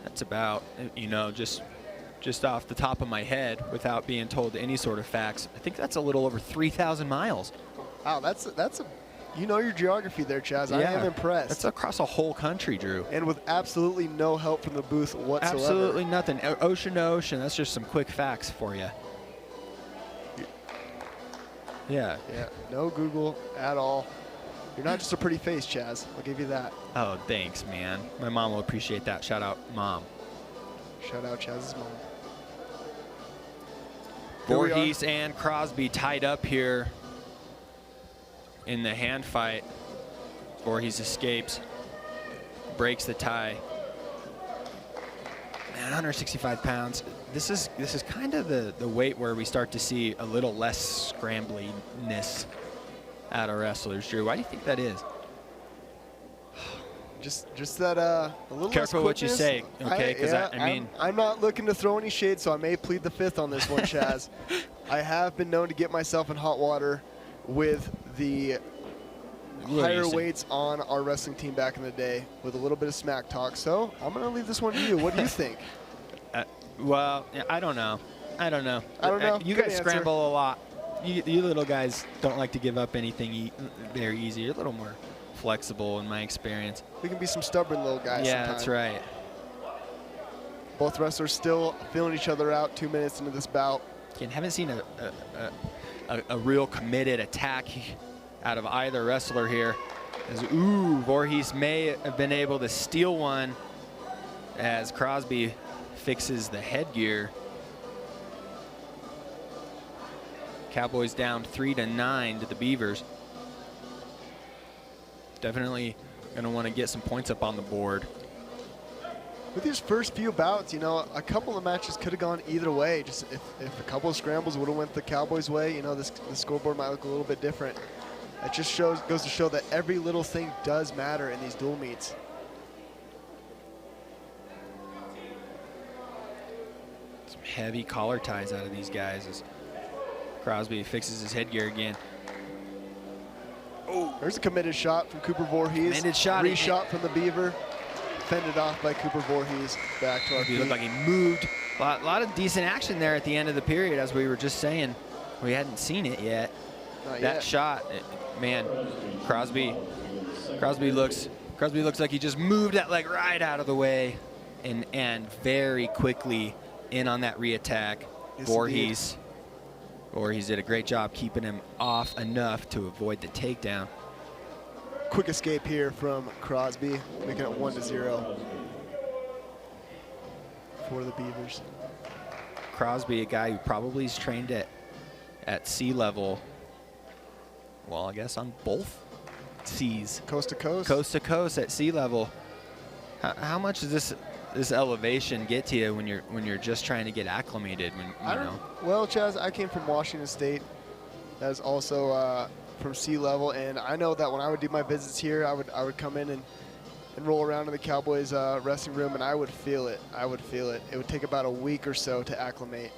That's about, you know, just off the top of my head, without being told any sort of facts, I think that's a little over 3,000 miles. Wow, that's a, you know your geography there, Chaz. Yeah, I am impressed. That's across a whole country, Drew. And with absolutely no help from the booth whatsoever. Absolutely nothing. Ocean to ocean. That's just some quick facts for you. Yeah. Yeah, no Google at all. You're not just a pretty face, Chaz. I'll give you that. Oh, thanks, man. My mom will appreciate that. Shout out, Mom. Shout out Chaz's mom. Voorhees and Crosby tied up here in the hand fight. Voorhees escapes, breaks the tie. Man, 165 pounds. This is kind of the weight where we start to see a little less scrambliness out of wrestlers. Drew, why do you think that is? Just that a little careful less what you say, okay? Because I mean, I'm not looking to throw any shade, so I may plead the fifth on this one, Chaz. I have been known to get myself in hot water with the higher weights on our wrestling team back in the day with a little bit of smack talk. So I'm going to leave this one to you. What do you think? Well, I don't know. I don't know. You Good guys answer. scramble a lot. You little guys don't like to give up anything very easy. You're a little more flexible in my experience. We can be some stubborn little guys Yeah, sometimes. that's right. Both wrestlers still feeling each other out 2 minutes into this bout. Again, haven't seen a real committed attack out of either wrestler here. As Voorhees may have been able to steal one as Crosby fixes the headgear. Cowboys down 3-9 to the Beavers. Definitely going to want to get some points up on the board. With these first few bouts, you know, a couple of matches could have gone either way. Just if a couple of scrambles would have went the Cowboys' way, you know, the scoreboard might look a little bit different. It just goes to show that every little thing does matter in these dual meets. Some heavy collar ties out of these guys as Crosby fixes his headgear again. Oh, there's a committed shot from Cooper Voorhees. Committed shot. Reshot from the Beaver. Fended off by Cooper Voorhees. Back to our feet. He looked like he moved. A lot of decent action there at the end of the period, as we were just saying. We hadn't seen it yet. Not that yet. shot, man, Crosby looks like he just moved that leg right out of the way and very quickly in on that reattack. Yes, Voorhees did a great job keeping him off enough to avoid the takedown. Quick escape here from Crosby, making it 1-0 for the Beavers. Crosby, a guy who probably is trained at sea level. Well, I guess on both seas. Coast to coast. Coast to coast at sea level. How much does this elevation get to you when you're just trying to get acclimated? Well, Chaz, I came from Washington State. That is also from sea level, and I know that when I would do my visits here, I would come in and roll around in the Cowboys wrestling room, and I would feel it. It would take about a week or so to acclimate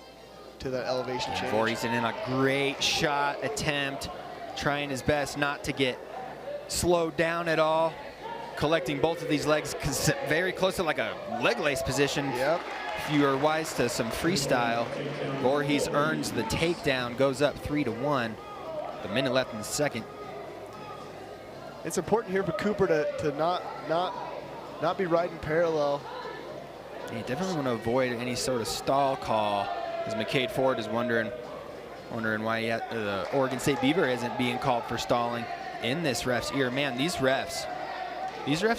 to that elevation change. Voorhees in a great shot attempt, trying his best not to get slowed down at all, collecting both of these legs very close to like a leg lace position. Yep. If you are wise to some freestyle, Voorhees earns the takedown, goes up 3-1. A minute left in the second. It's important here for Cooper to not be riding parallel. You definitely want to avoid any sort of stall call, as McCade Ford is wondering why the Oregon State Beaver isn't being called for stalling in this ref's ear. Man, these refs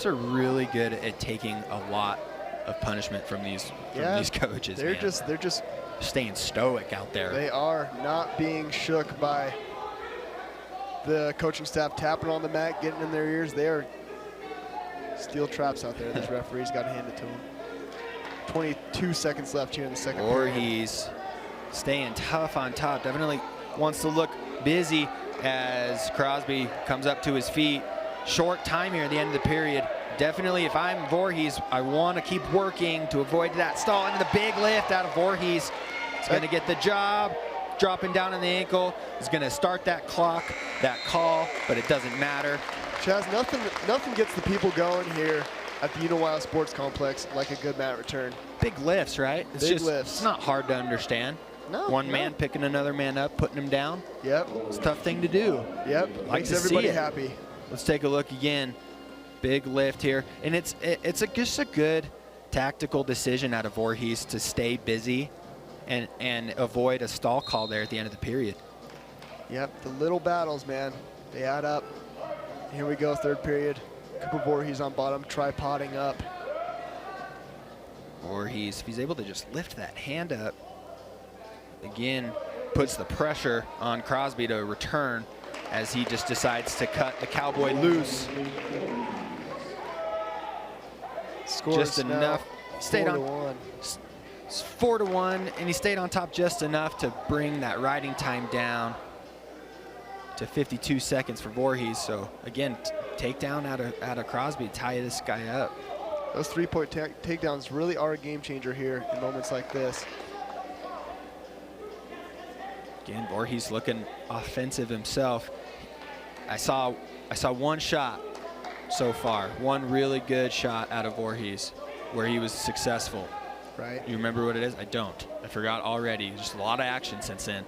are really good at taking a lot of punishment from these coaches. They're man. just staying stoic out there. They are not being shook by the coaching staff tapping on the mat, getting in their ears. They are steel traps out there. These referees got to hand it to them. 22 seconds left here in the second period. Voorhees staying tough on top. Definitely wants to look busy as Crosby comes up to his feet, short time here at the end of the period. Definitely, if I'm Voorhees, I want to keep working to avoid that stall. And the big lift out of Voorhees. He's going to get the job. Dropping down on the ankle. He's going to start that clock, that call, but it doesn't matter. Chaz, nothing gets the people going here at the Uniwild Sports Complex like a good mat return. Big lifts, right? It's big lifts. It's not hard to understand. No. One man picking another man up, putting him down. Yep. It's a tough thing to do. Yep. Like Makes everybody happy. Let's take a look again. Big lift here, and it's just a good tactical decision out of Voorhees to stay busy and avoid a stall call there at the end of the period. Yep. The little battles, man, they add up. Here we go, third period. Cooper Voorhees on bottom, tripoding up. Voorhees, if he's able to just lift that hand up, again, puts the pressure on Crosby to return as he just decides to cut the Cowboy loose. Scores just enough. Stayed on 4-1. It's 4-1, and he stayed on top just enough to bring that riding time down to 52 seconds for Voorhees. So again, takedown out of Crosby, tie this guy up. Those three-point takedowns really are a game changer here in moments like this. Again, Voorhees looking offensive himself. I saw one shot so far, one really good shot out of Voorhees where he was successful. Right. You remember what it is? I don't. I forgot already. Just a lot of action since then.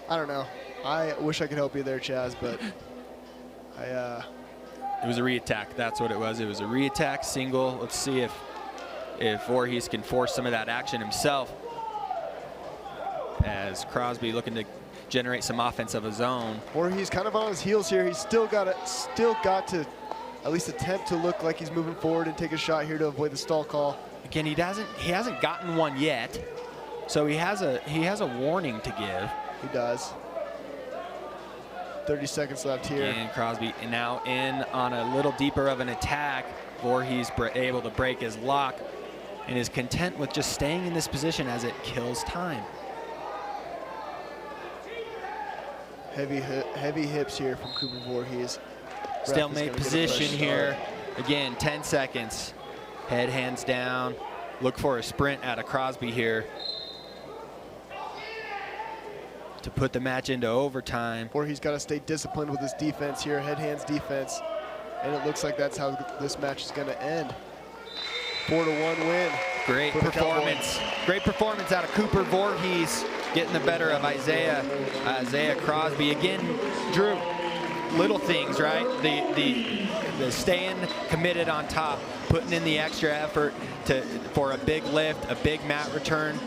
I don't know. I wish I could help you there, Chaz, but It was a re-attack. That's what it was. It was a re-attack single. Let's see if Voorhees can force some of that action himself. As Crosby looking to generate some offense of his own. Voorhees kind of on his heels here. He's still got to at least attempt to look like he's moving forward and take a shot here to avoid the stall call. Again, he hasn't gotten one yet, so he has a warning to give. He does. 30 seconds left here. And Crosby now in on a little deeper of an attack. Voorhees able to break his lock and is content with just staying in this position as it kills time. Heavy hips here from Cooper Voorhees. Stalemate position here. Again, 10 seconds. Head, hands down. Look for a sprint out of Crosby here to put the match into overtime. Voorhees got to stay disciplined with his defense here, head, hands defense. And it looks like that's how this match is going to end. 4-1 win. Great performance. Great performance out of Cooper Voorhees, getting the better of Isaiah Crosby. Again, Drew, little things, right? The staying committed on top, putting in the extra effort for a big lift, a big mat return.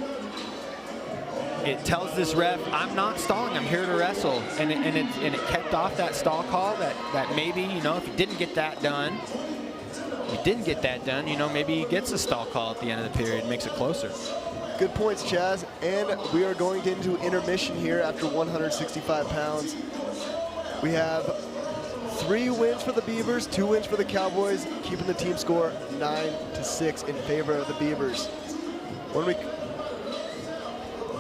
It tells this ref, I'm not stalling, I'm here to wrestle. And it kept off that stall call that maybe, you know, if he didn't get that done, you know, maybe he gets a stall call at the end of the period, makes it closer. Good points, Chaz. And we are going into intermission here after 165 pounds. We have 3 wins for the Beavers, 2 wins for the Cowboys, keeping the team score 9-6 in favor of the Beavers.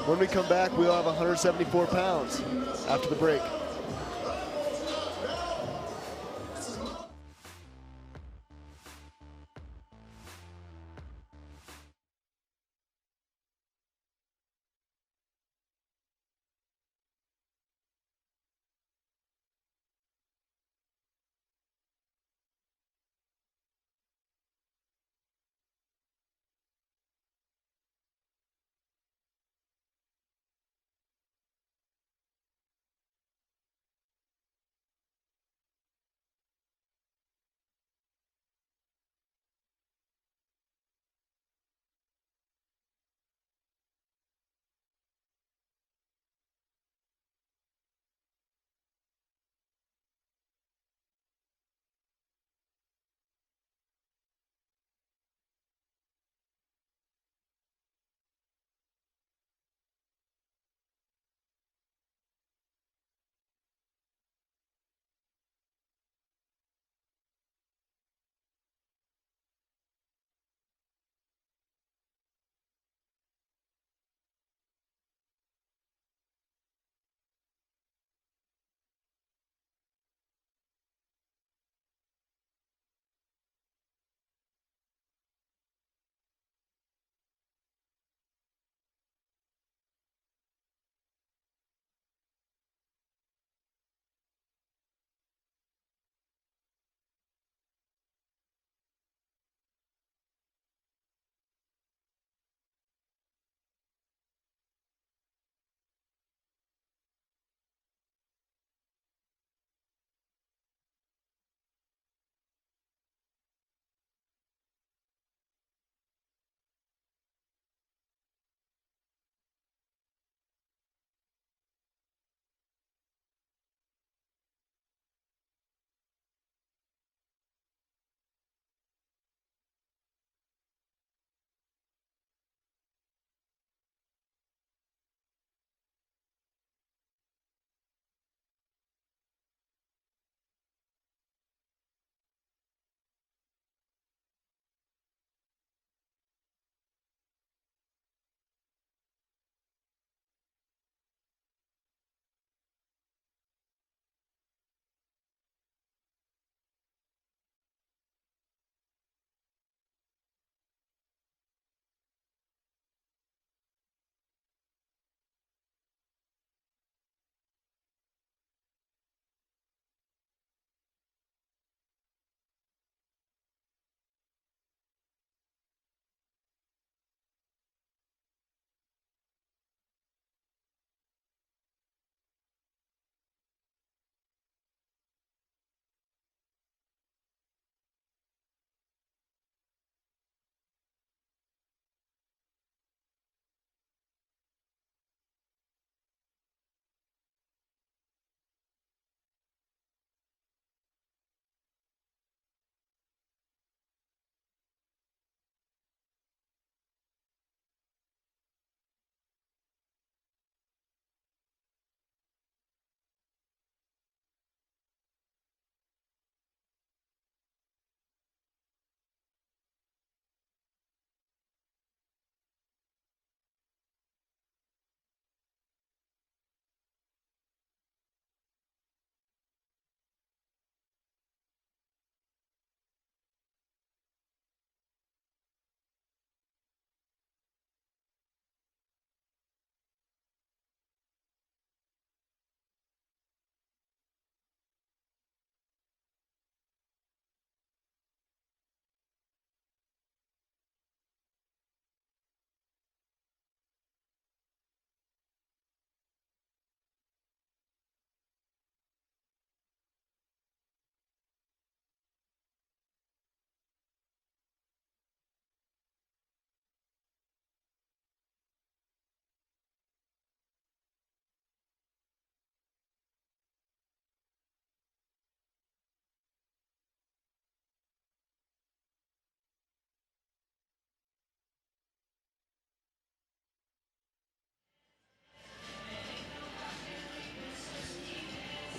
When we come back, we'll have 174 pounds after the break.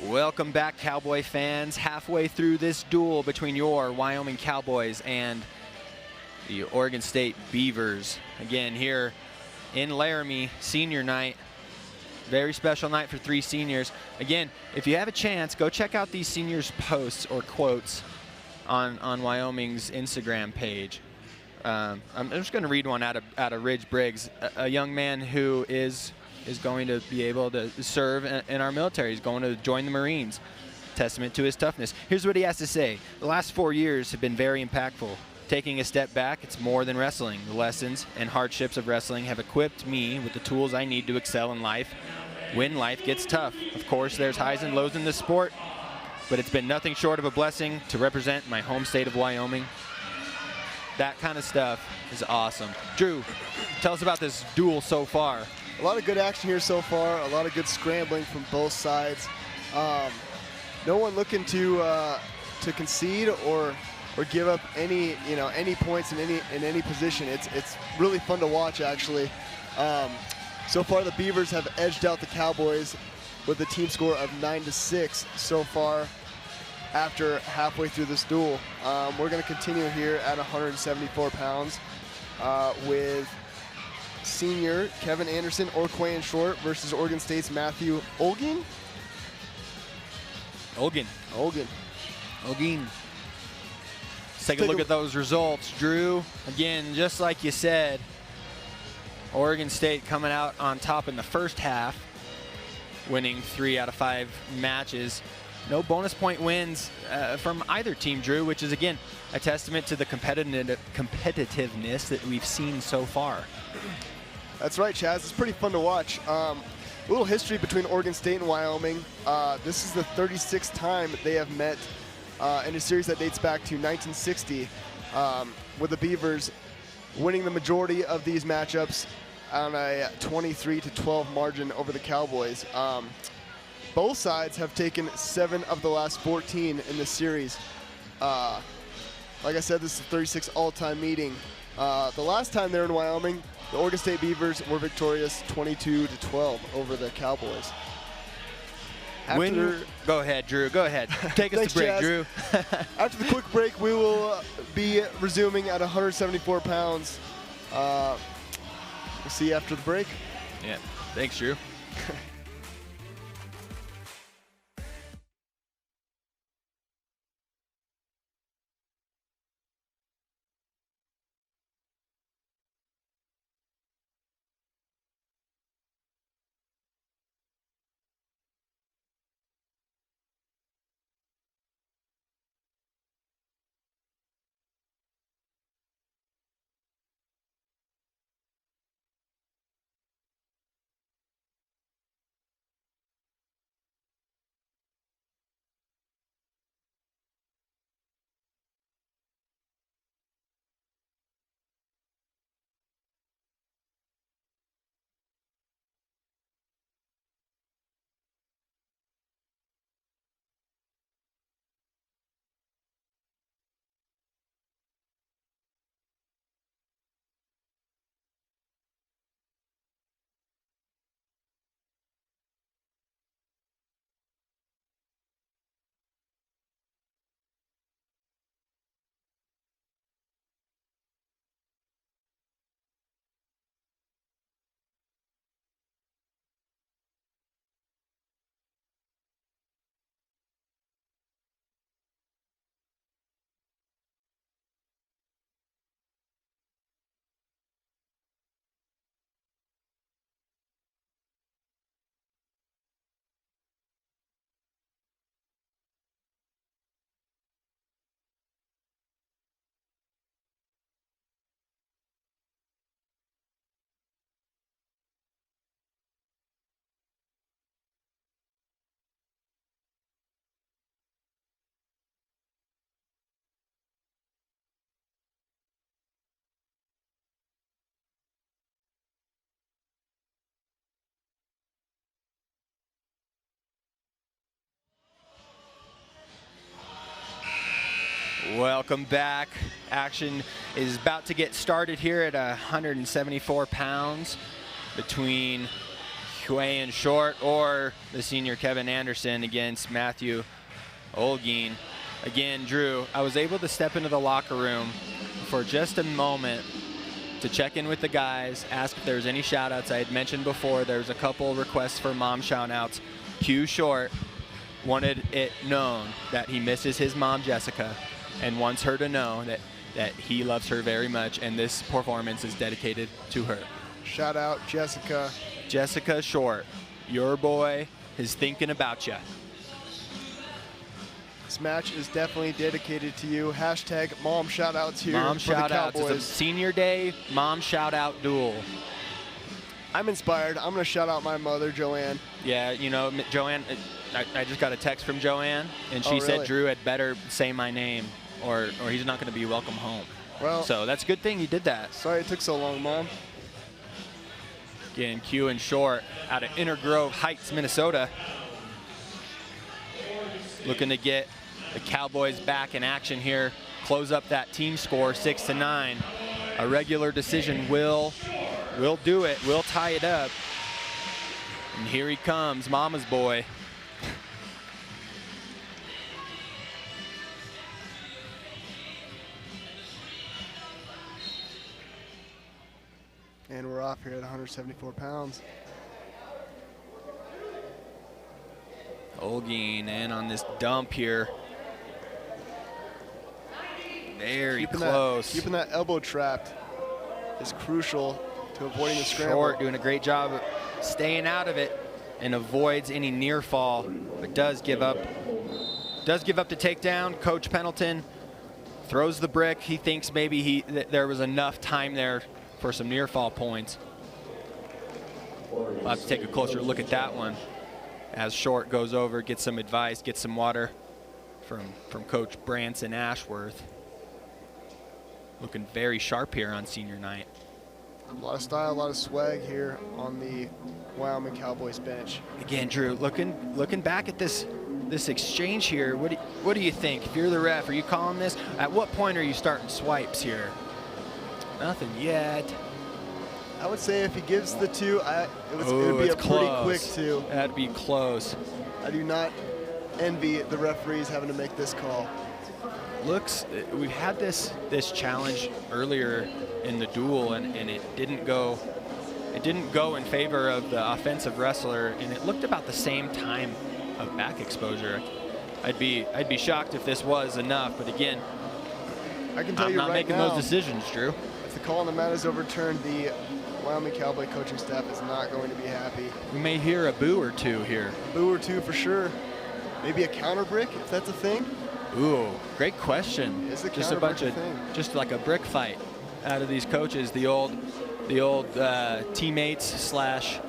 Welcome back, Cowboy fans. Halfway through this duel between your Wyoming Cowboys and the Oregon State Beavers. Again, here in Laramie, senior night. Very special night for 3 seniors. Again, if you have a chance, go check out these seniors' posts or quotes on Wyoming's Instagram page. I'm just going to read one out of Ridge Briggs, a young man who is going to be able to serve in our military. He's going to join the Marines. Testament to his toughness. Here's what he has to say. The last 4 years have been very impactful. Taking a step back, it's more than wrestling. The lessons and hardships of wrestling have equipped me with the tools I need to excel in life when life gets tough. Of course, there's highs and lows in this sport, but it's been nothing short of a blessing to represent my home state of Wyoming. That kind of stuff is awesome. Drew, tell us about this duel so far. A lot of good action here so far. A lot of good scrambling from both sides. No one looking to concede or give up any points in any position. It's really fun to watch, actually. So far, the Beavers have edged out the Cowboys with a team score of 9-6 so far after halfway through this duel. We're going to continue here at 174 pounds with senior Kevin Anderson, Orquay Short versus Oregon State's Matthew Olgin. Olgin. Let's take a look at those results, Drew. Again, just like you said, Oregon State coming out on top in the first half, winning 3 out of 5 matches. No bonus point wins from either team, Drew, which is, again, a testament to the competitiveness that we've seen so far. That's right, Chaz. It's pretty fun to watch. A little history between Oregon State and Wyoming. This is the 36th time they have met in a series that dates back to 1960, with the Beavers winning the majority of these matchups on a 23-12 margin over the Cowboys. Both sides have taken 7 of the last 14 in this series. Like I said, this is the 36th all-time meeting. The last time they were in Wyoming, the Oregon State Beavers were victorious 22-12 over the Cowboys. Go ahead, Drew. Go ahead. Take us to break, Chaz. Drew. After the quick break, we will be resuming at 174 pounds. We'll see you after the break. Yeah. Thanks, Drew. Welcome back. Action is about to get started here at 174 pounds between Quay in short, or the senior Kevin Anderson against Matthew Olguin. Again, Drew, I was able to step into the locker room for just a moment to check in with the guys, ask if there was any shout-outs. I had mentioned before there was a couple requests for mom shout-outs. Q Short wanted it known that he misses his mom, Jessica, and wants her to know that he loves her very much, and this performance is dedicated to her. Shout out, Jessica. Jessica Short, your boy is thinking about you. This match is definitely dedicated to you. Hashtag mom shout-outs here Mom for the shout-outs. It's a Cowboys. senior day mom shout-out duel. I'm inspired. I'm going to shout out my mother, Joanne. Yeah, you know, Joanne, I just got a text from Joanne, and she said really? Drew had better say my name, or he's not going to be welcome home. Well, So that's a good thing you did that. sorry it took so long, Mom. Again, Q and Short out of Inner Grove Heights, Minnesota. Looking to get the Cowboys back in action here. Close up that team score 6-9. A regular decision will do it. Will tie it up. And here he comes, Mama's boy. And we're off here at 174 pounds. Olguin in on this dump here. Very close. Keeping that elbow trapped is crucial to avoiding the scramble. Short doing a great job of staying out of it and avoids any near fall, but does give up the takedown. Coach Pendleton throws the brick. He thinks maybe there was enough time there for some near fall points. We'll have to take a closer look at that one as Short goes over, gets some advice, gets some water from Coach Branson Ashworth. Looking very sharp here on senior night. A lot of style, a lot of swag here on the Wyoming Cowboys bench. Again, Drew, looking back at this exchange here, what do you think? If you're the ref, are you calling this? At what point are you starting swipes here? Nothing yet. I would say if he gives the two, it would be a pretty quick two. That'd be close. I do not envy the referees having to make this call. We've had this challenge earlier in the duel, and it didn't go in favor of the offensive wrestler, and it looked about the same time of back exposure. I'd be shocked if this was enough, but again, I can tell I'm you not right making now, those decisions, Drew. if the call on the mat is overturned, the Wyoming Cowboy coaching staff is not going to be happy. We may hear a boo or two here. Boo or two for sure. Maybe a counter brick, if that's a thing. Ooh, great question. Is the Just a counter bunch brick of, a thing? just like a brick fight out of these coaches, the old teammates slash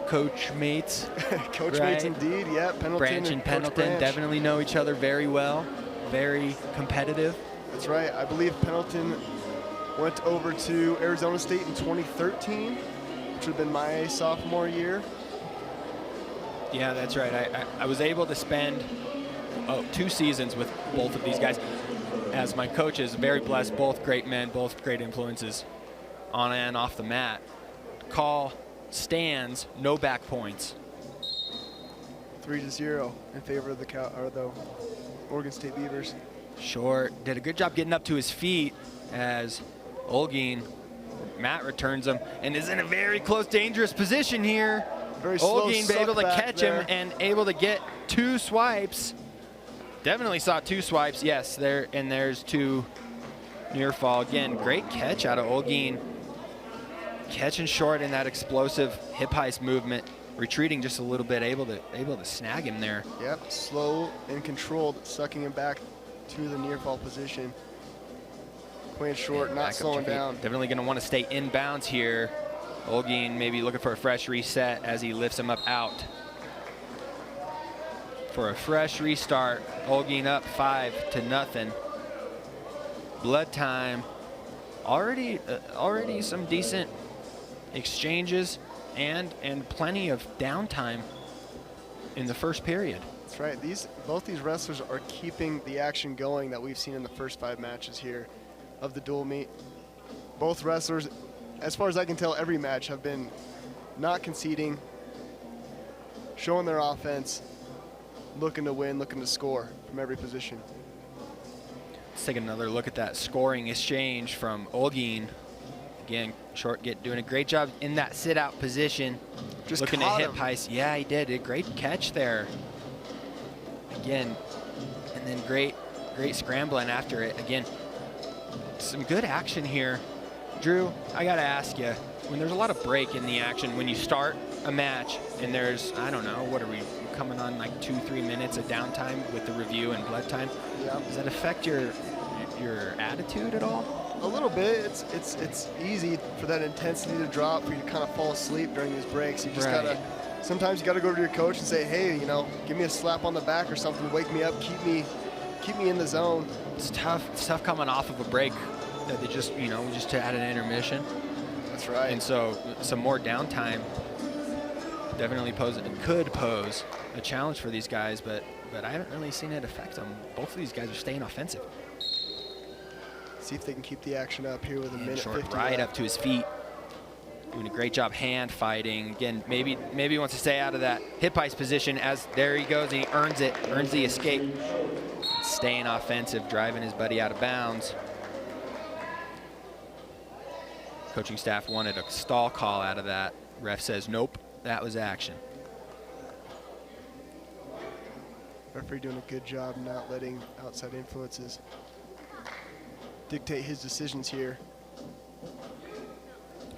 coach mates. Coach right? mates indeed, yeah. Pendleton Branch and Coach Pendleton Branch. definitely know each other very well. Very competitive. That's right. I believe Pendleton went over to Arizona State in 2013, which would have been my sophomore year. Yeah, that's right. I was able to spend 2 seasons with both of these guys as my coaches. Very blessed, both great men, both great influences on and off the mat. Call stands, no back points. 3-0 in favor of the Oregon State Beavers. Short did a good job getting up to his feet as Olguin, Matt returns him and is in a very close, dangerous position here. Very slow Olguin able to suck back catch there. him and able to get 2 swipes. Definitely saw 2 swipes. Yes, there's 2 near fall. Again, great catch out of Olguin. Catching Short in that explosive hip heist movement, retreating just a little bit, able to snag him there. Yep, slow and controlled, sucking him back to the near fall position. Playing short, Yeah, not back up slowing to feet. down. Definitely going to want to stay inbounds here. Olguin maybe looking for a fresh reset as he lifts him up out. For a fresh restart, Olguin up 5-0. Blood time. Already some decent exchanges and plenty of downtime in the first period. That's right. Both these wrestlers are keeping the action going that we've seen in the first 5 matches here of the dual meet. Both wrestlers, as far as I can tell, every match have been not conceding, showing their offense, looking to win, looking to score from every position. Let's take another look at that scoring exchange from Olguin. Again, Short doing a great job in that sit-out position. Just looking to caught hit him. Pice. Yeah, he did. A great catch there. Again, and then great scrambling after it. Again, some good action here. Drew, I got to ask you, when there's a lot of break in the action, when you start a match and there's, I don't know, what are we coming on, like 2-3 minutes of downtime with the review and blood time? Yeah. Does that affect your attitude at all? A little bit. It's easy for that intensity to drop, for you to kind of fall asleep during these breaks. You just gotta. Sometimes you gotta go to your coach and say, hey, you know, give me a slap on the back or something, wake me up, keep me in the zone. It's tough. It's tough coming off of a break that they just, you know, we just had an intermission. That's right. And so some more downtime definitely could pose a challenge for these guys, but I haven't really seen it affect them. Both of these guys are staying offensive. See if they can keep the action up here with a minute Short 50 right left. up to his feet. Doing a great job hand fighting. Again, maybe he wants to stay out of that hip ice position as there he goes and he earns the escape. Staying offensive, driving his buddy out of bounds. Coaching staff wanted a stall call out of that. Ref says, nope, that was action. Referee doing a good job not letting outside influences dictate his decisions here.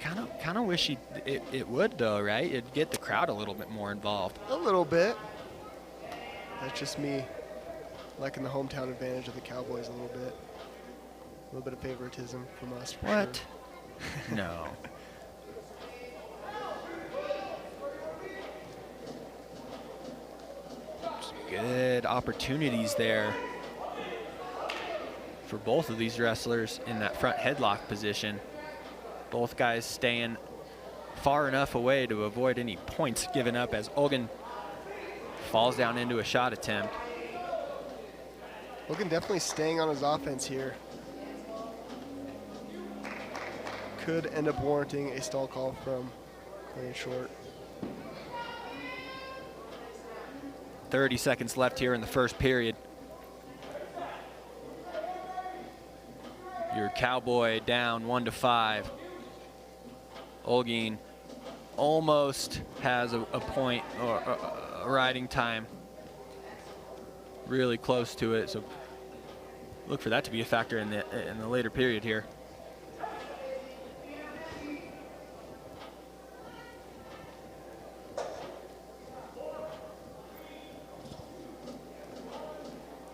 Kind of wish it would though, right? It'd get the crowd a little bit more involved. A little bit. That's just me liking the hometown advantage of the Cowboys a little bit. A little bit of favoritism from us. For What? Sure. No. Some good opportunities there for both of these wrestlers in that front headlock position. Both guys staying far enough away to avoid any points given up as Olguin falls down into a shot attempt. Olguin definitely staying on his offense here. Could end up warranting a stall call from Clay Short. 30 seconds left here in the first period. Your Cowboy down 1-5. Olguin almost has a point or a riding time. Really close to it, so look for that to be a factor in the later period here.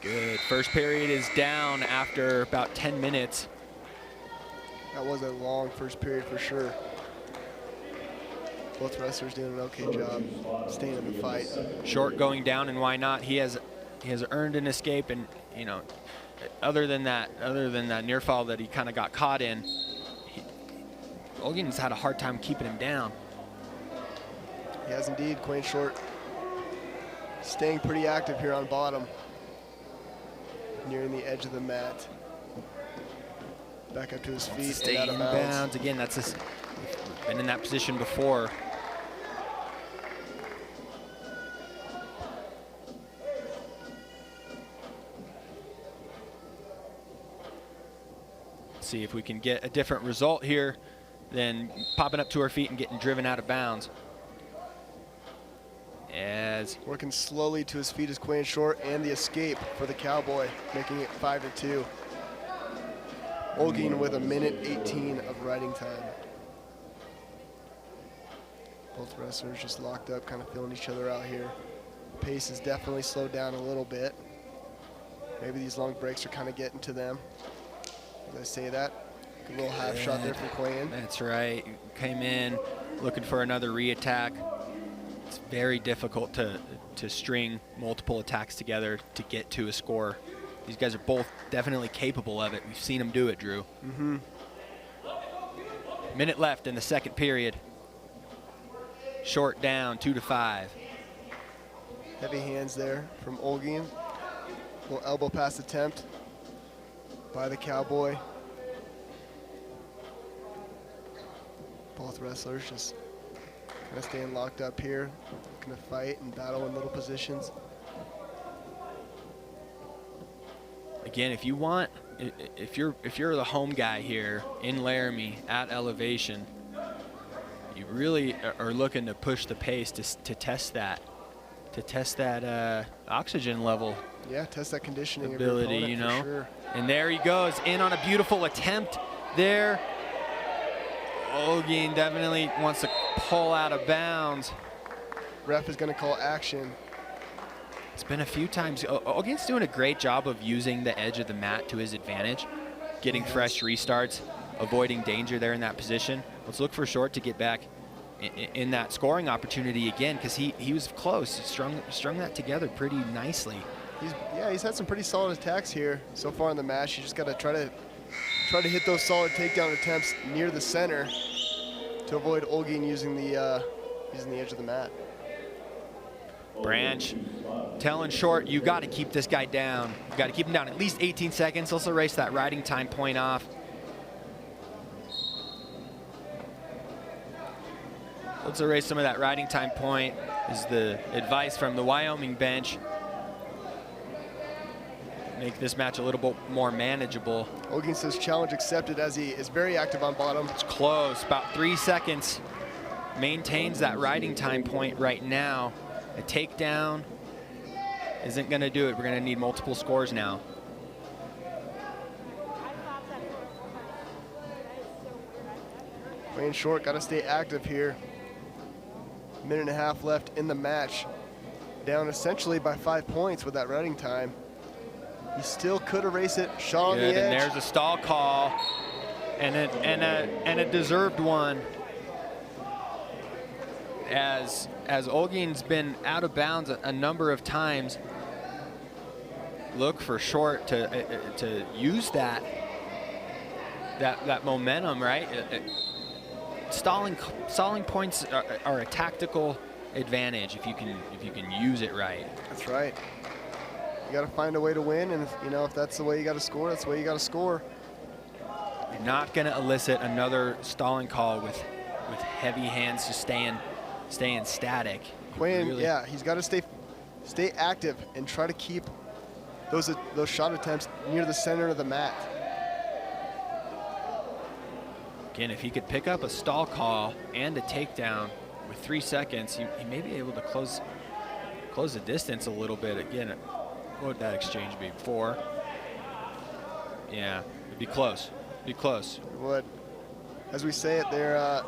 Good. First period is down after about 10 minutes. That was a long first period for sure. Both wrestlers doing an okay job staying in the fight. Short going down, and why not? He has earned an escape, and you know, other than that near fall that he kind of got caught in, Olguin's had a hard time keeping him down. He has indeed. Quayne Short staying pretty active here on bottom, nearing the edge of the mat. Back up to his feet and Staying out of in bounds. bounds. Again, been in that position before. See if we can get a different result here than popping up to our feet and getting driven out of bounds. As working slowly to his feet is Quayne Short, and the escape for the Cowboy, making it 5-2. Olguin with a minute 18 of riding time. Both wrestlers just locked up, kind of feeling each other out here. Pace has definitely slowed down a little bit. Maybe these long breaks are kind of getting to them. As I say that, good little half shot there for Quayne. That's right. Came in looking for another re-attack. It's very difficult to string multiple attacks together to get to a score. These guys are both definitely capable of it. We've seen them do it, Drew. Mm-hmm. Minute left in the second period. Short down, 2-5. Heavy hands there from Olguin. Little elbow pass attempt by the Cowboy. Both wrestlers just kind of staying locked up here. looking to fight and battle in little positions. Again, if you're the home guy here in Laramie at elevation, you really are looking to push the pace to test that oxygen level. Yeah, test that conditioning ability, of your you opponent, know. for sure. And there he goes, in on a beautiful attempt there. Olguin definitely wants to pull out of bounds. Ref is going to call action. It's been a few times. Olguin's doing a great job of using the edge of the mat to his advantage, getting fresh restarts, avoiding danger there in that position. Let's look for Short to get back in that scoring opportunity again, because he was close. He strung that together pretty nicely. He's had some pretty solid attacks here so far in the match. You just got to try to hit those solid takedown attempts near the center to avoid Olguin using the edge of the mat. Branch telling Short, you got to keep this guy down. You got to keep him down at least 18 seconds. Let's erase that riding time point off. Let's erase some of that riding time point, is the advice from the Wyoming bench. Make this match a little bit more manageable. Olguin says challenge accepted, as he is very active on bottom. It's close, about 3 seconds. Maintains that riding time point right now. A takedown isn't going to do it. We're going to need multiple scores now. Playing Short, got to stay active here. Minute and a half left in the match. Down essentially by 5 points with that riding time. He still could erase it. Shot on the edge. And there's a stall call, and a deserved one. As Olguin's been out of bounds a number of times, look for Short to use that momentum, right? Stalling points are a tactical advantage if you can use it right. That's right. You got to find a way to win, and if that's the way you got to score, that's the way you got to score. You're not going to elicit another stalling call with heavy hands just staying static. Quinn, really, yeah, he's got to stay active and try to keep those shot attempts near the center of the mat. Again, if he could pick up a stall call and a takedown with 3 seconds, he may be able to close the distance a little bit. Again, what would that exchange be? 4? Yeah, it'd be close. Be close. It would. As we say it, they're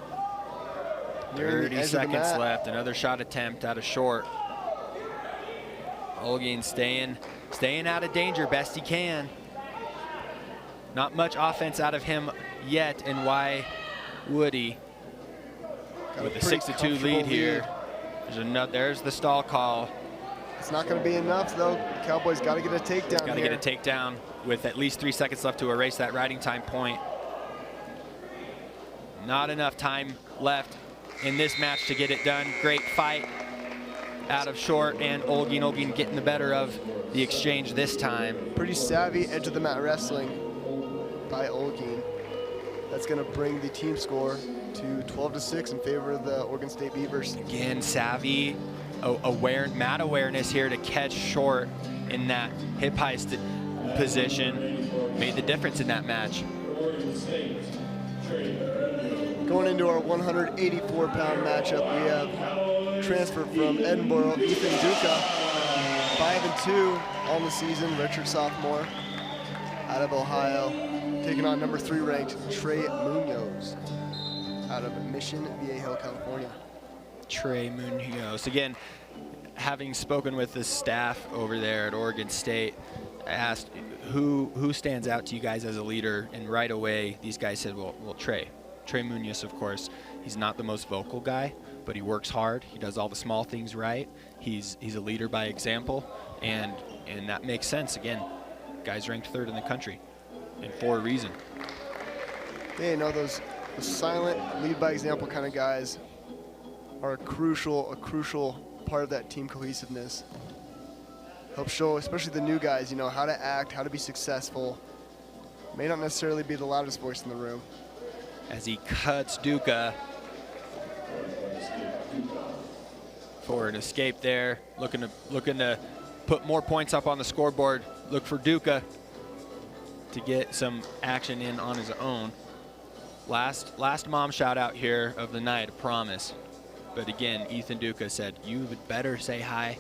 30 seconds left. Another shot attempt out of Short. Olguin staying out of danger best he can. Not much offense out of him yet, and why would he? With a 6-2 lead here. There's the stall call. It's not going to be enough, though. The Cowboys got to get a takedown. Got to get a takedown with at least 3 seconds left to erase that riding time point. Not enough time left in this match to get it done. Great fight out of Short and Olguin. Olguin getting the better of the exchange this time. Pretty savvy edge of the mat wrestling by Olguin. That's going to bring the team score to 12-6 in favor of the Oregon State Beavers. Again, savvy, mat awareness here to catch Short in that hip high position. Made the difference in that match. Going into our 184-pound matchup, we have transfer from Edinburgh, Ethan Duca, 5-2 on the season, redshirt sophomore, out of Ohio, taking on number 3 ranked Trey Munoz, out of Mission Viejo, California. Trey Munoz. Again, having spoken with the staff over there at Oregon State, I asked who stands out to you guys as a leader, and right away these guys said, well, Trey Munoz, of course. He's not the most vocal guy, but he works hard. He does all the small things right. He's a leader by example, and that makes sense. Again, guy's ranked 3rd in the country, and for a reason. Yeah, those silent, lead by example kind of guys are a crucial part of that team cohesiveness. Help show, especially the new guys, how to act, how to be successful. May not necessarily be the loudest voice in the room. As he cuts Duca. for an escape there. Looking to put more points up on the scoreboard. Look for Duca to get some action in on his own. Last mom shout out here of the night, I promise. But again, Ethan Duca said, you would better say hi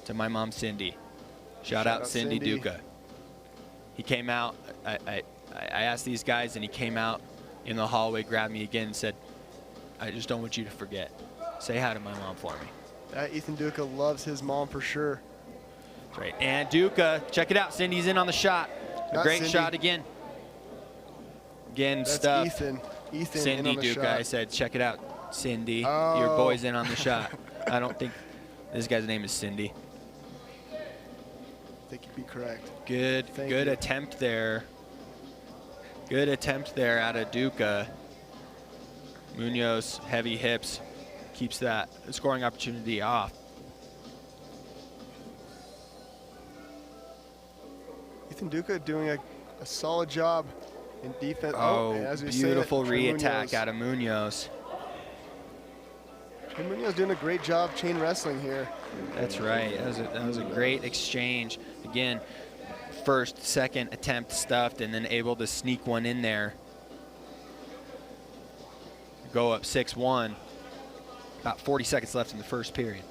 to my mom, Cindy. Shout out Cindy Duca. He came out, I asked these guys, and he came out in the hallway, grabbed me again, and said, I just don't want you to forget. Say hi to my mom for me. Ethan Duca loves his mom for sure. That's right. And Duca, check it out. Cindy's in on the shot. A great shot again. Again, that's stuff. Ethan Cindy in on the Duca. shot. I said, check it out, Cindy. Oh. Your boy's in on the shot. I don't think this guy's name is Cindy. I think you'd be correct. Good attempt there. Good attempt there out of Duca. Munoz, heavy hips, keeps that scoring opportunity off. Ethan Duca doing a solid job in defense. Oh, as we beautiful say, re-attack out of Munoz. Trey Munoz doing a great job chain wrestling here. That's right. That was a great exchange. Again, first, second attempt stuffed, and then able to sneak one in there. Go up 6-1. About 40 seconds left in the first period.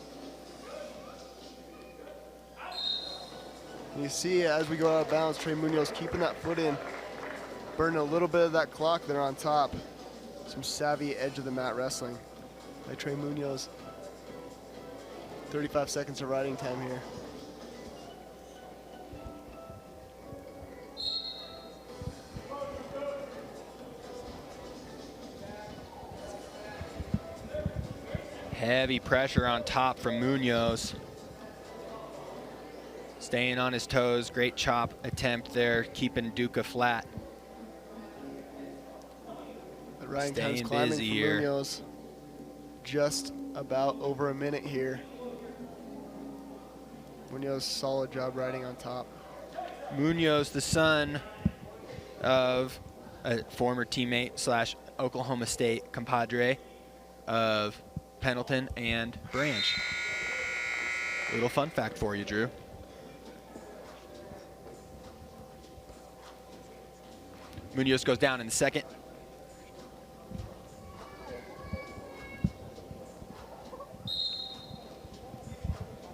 And you see as we go out of bounds, Trey Munoz keeping that foot in, burning a little bit of that clock there on top. Some savvy edge of the mat wrestling by Trey Munoz. 35 seconds of riding time here. Heavy pressure on top from Munoz. Staying on his toes. Great chop attempt there, keeping Duca flat. But riding time's Staying climbing busy for here. Munoz. Just about over a minute here. Munoz, solid job riding on top. Munoz, the son of a former teammate slash Oklahoma State compadre of Pendleton and Branch. Little fun fact for you, Drew. Munoz goes down in the second.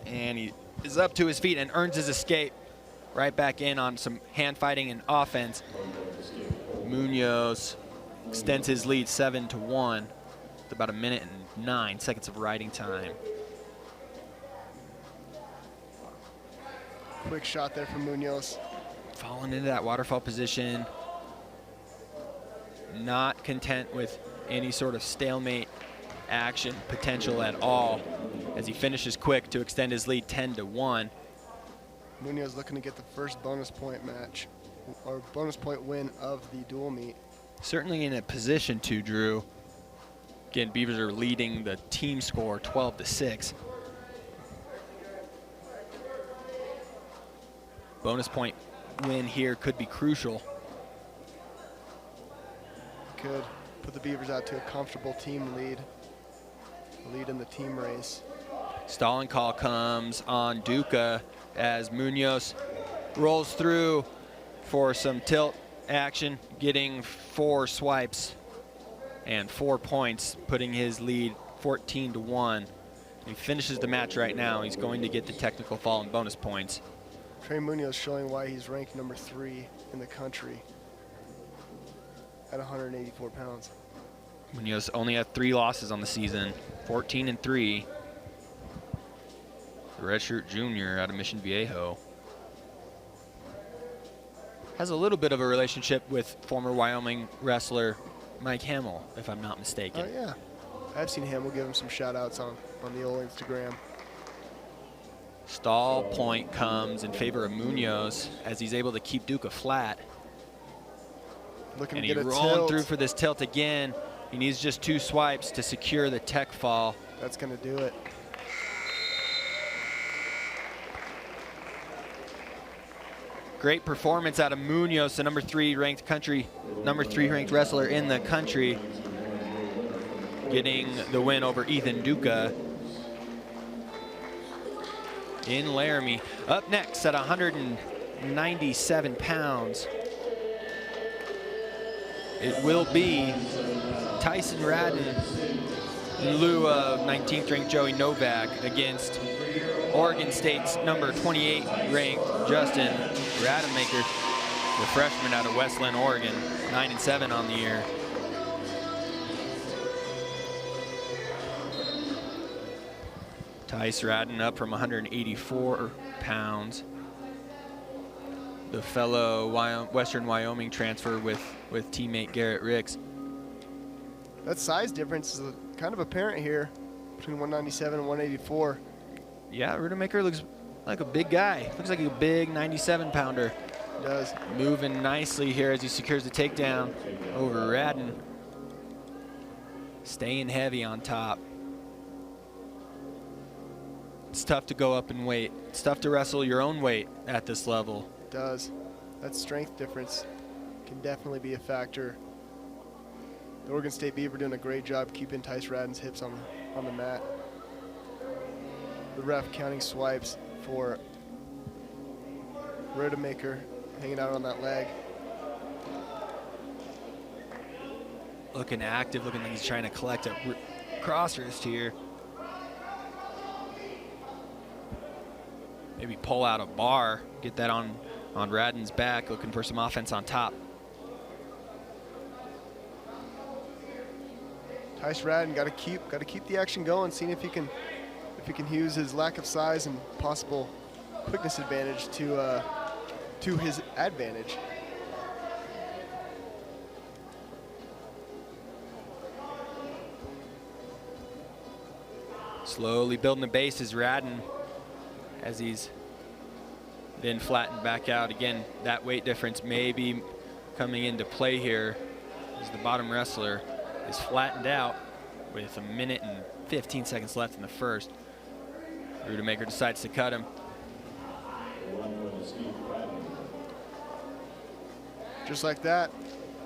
And he is up to his feet and earns his escape. Right back in on some hand fighting and offense. Munoz extends his lead 7-1 with about 1 minute and 9 seconds of riding time. Quick shot there from Munoz. Falling into that waterfall position. Not content with any sort of stalemate action potential at all as he finishes quick to extend his lead 10-1. Munoz looking to get the first bonus point match or bonus point win of the dual meet. Certainly in a position to, Drew. Again, Beavers are leading the team score 12-6. Bonus point win here could be crucial. Could put the Beavers out to a comfortable team lead. Lead in the team race. Stalling call comes on Duca as Munoz rolls through for some tilt action, getting 4 swipes and 4 points, putting his lead 14-1. He finishes the match right now. He's going to get the technical fall and bonus points. Trey Munoz showing why he's ranked number 3 in the country at 184 pounds. Munoz only had 3 losses on the season, 14-3. The redshirt junior out of Mission Viejo. Has a little bit of a relationship with former Wyoming wrestler Mike Hamill, if I'm not mistaken. Oh yeah, I've seen Hamill give him some shout outs on the old Instagram. Stall point comes in favor of Munoz as he's able to keep Duca flat. Looking And to he's get a rolling tilt. through for this tilt again. He needs just 2 swipes to secure the tech fall. That's going to do it. Great performance out of Munoz, the number 3 ranked wrestler in the country, getting the win over Ethan Duca. in Laramie. Up next at 197 pounds, it will be Tyson Radden in lieu of 19th ranked Joey Novak against Oregon State's number 28 ranked Justin Rademacher, the freshman out of Westland, Oregon, 9-7 on the year. Tyce Radden up from 184 pounds. The fellow Western Wyoming transfer with teammate Garrett Ricks. That size difference is kind of apparent here between 197 and 184. Yeah, Rademacher looks like a big guy. Looks like a big 97-pounder. He does. Moving nicely here as he secures the takedown over Radden. Staying heavy on top. It's tough to go up in weight. It's tough to wrestle your own weight at this level. It does. That strength difference can definitely be a factor. The Oregon State Beaver doing a great job keeping Tyce Radden's hips on the mat. The ref counting swipes for Rademacher, hanging out on that leg. Looking active, looking like he's trying to collect a cross wrist here. Maybe pull out a bar, get that on Radden's back, looking for some offense on top. Tyce Radden got to keep the action going, seeing if he can use his lack of size and possible quickness advantage to his advantage. Slowly building the base is Radden as he's then flattened back out. Again, that weight difference may be coming into play here as the bottom wrestler is flattened out with 1 minute and 15 seconds left in the first. Rademacher decides to cut him. Just like that,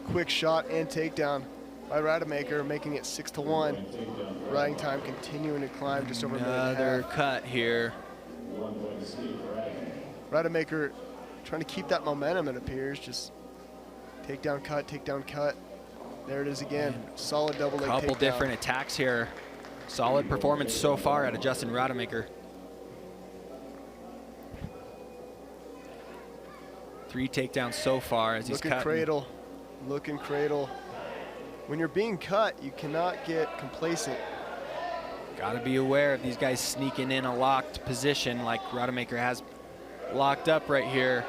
quick shot and takedown by Rademacher, making it 6-1. Riding time continuing to climb, just over a minute and a half. Another cut here. Rademacher trying to keep that momentum, it appears. Just takedown, cut, takedown, cut. There it is again. Solid double leg takedown. Couple different attacks here. Solid performance so far out of Justin Rademacher. 3 takedowns so far as he's cutting. Cradle, looking cradle. When you're being cut, you cannot get complacent. Got to be aware of these guys sneaking in a locked position like Rademacher has locked up right here.